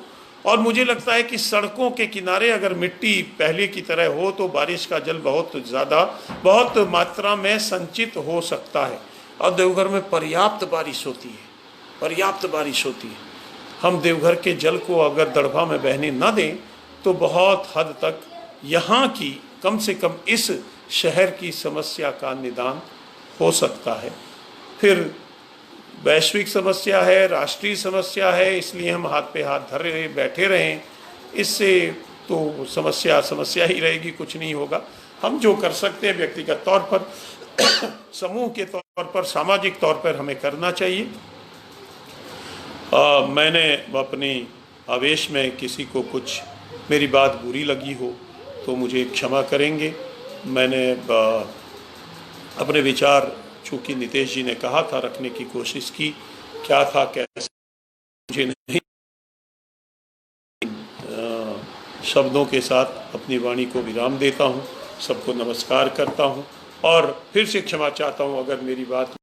A: और मुझे लगता है कि सड़कों के किनारे अगर मिट्टी पहले की तरह हो तो बारिश का जल बहुत मात्रा में संचित हो सकता है। और देवघर में पर्याप्त बारिश होती है। हम देवघर के जल को अगर दड़भा में बहने न दें तो बहुत हद तक यहाँ की, कम से कम इस शहर की समस्या का निदान हो सकता है। फिर वैश्विक समस्या है, राष्ट्रीय समस्या है, इसलिए हम हाथ पे हाथ धर रहे बैठे रहें, इससे तो समस्या ही रहेगी, कुछ नहीं होगा। हम जो कर सकते हैं व्यक्तिगत तौर पर, समूह के तौर पर, सामाजिक तौर पर हमें करना चाहिए। मैंने अपनी आवेश में किसी को कुछ मेरी बात बुरी लगी हो तो मुझे क्षमा करेंगे। मैंने अपने विचार, चूँकि नितेश जी ने कहा था, रखने की कोशिश की, क्या था कैसे मुझे नहीं, शब्दों के साथ अपनी वाणी को विराम देता हूँ। सबको नमस्कार करता हूँ और फिर से क्षमा चाहता हूँ अगर मेरी बात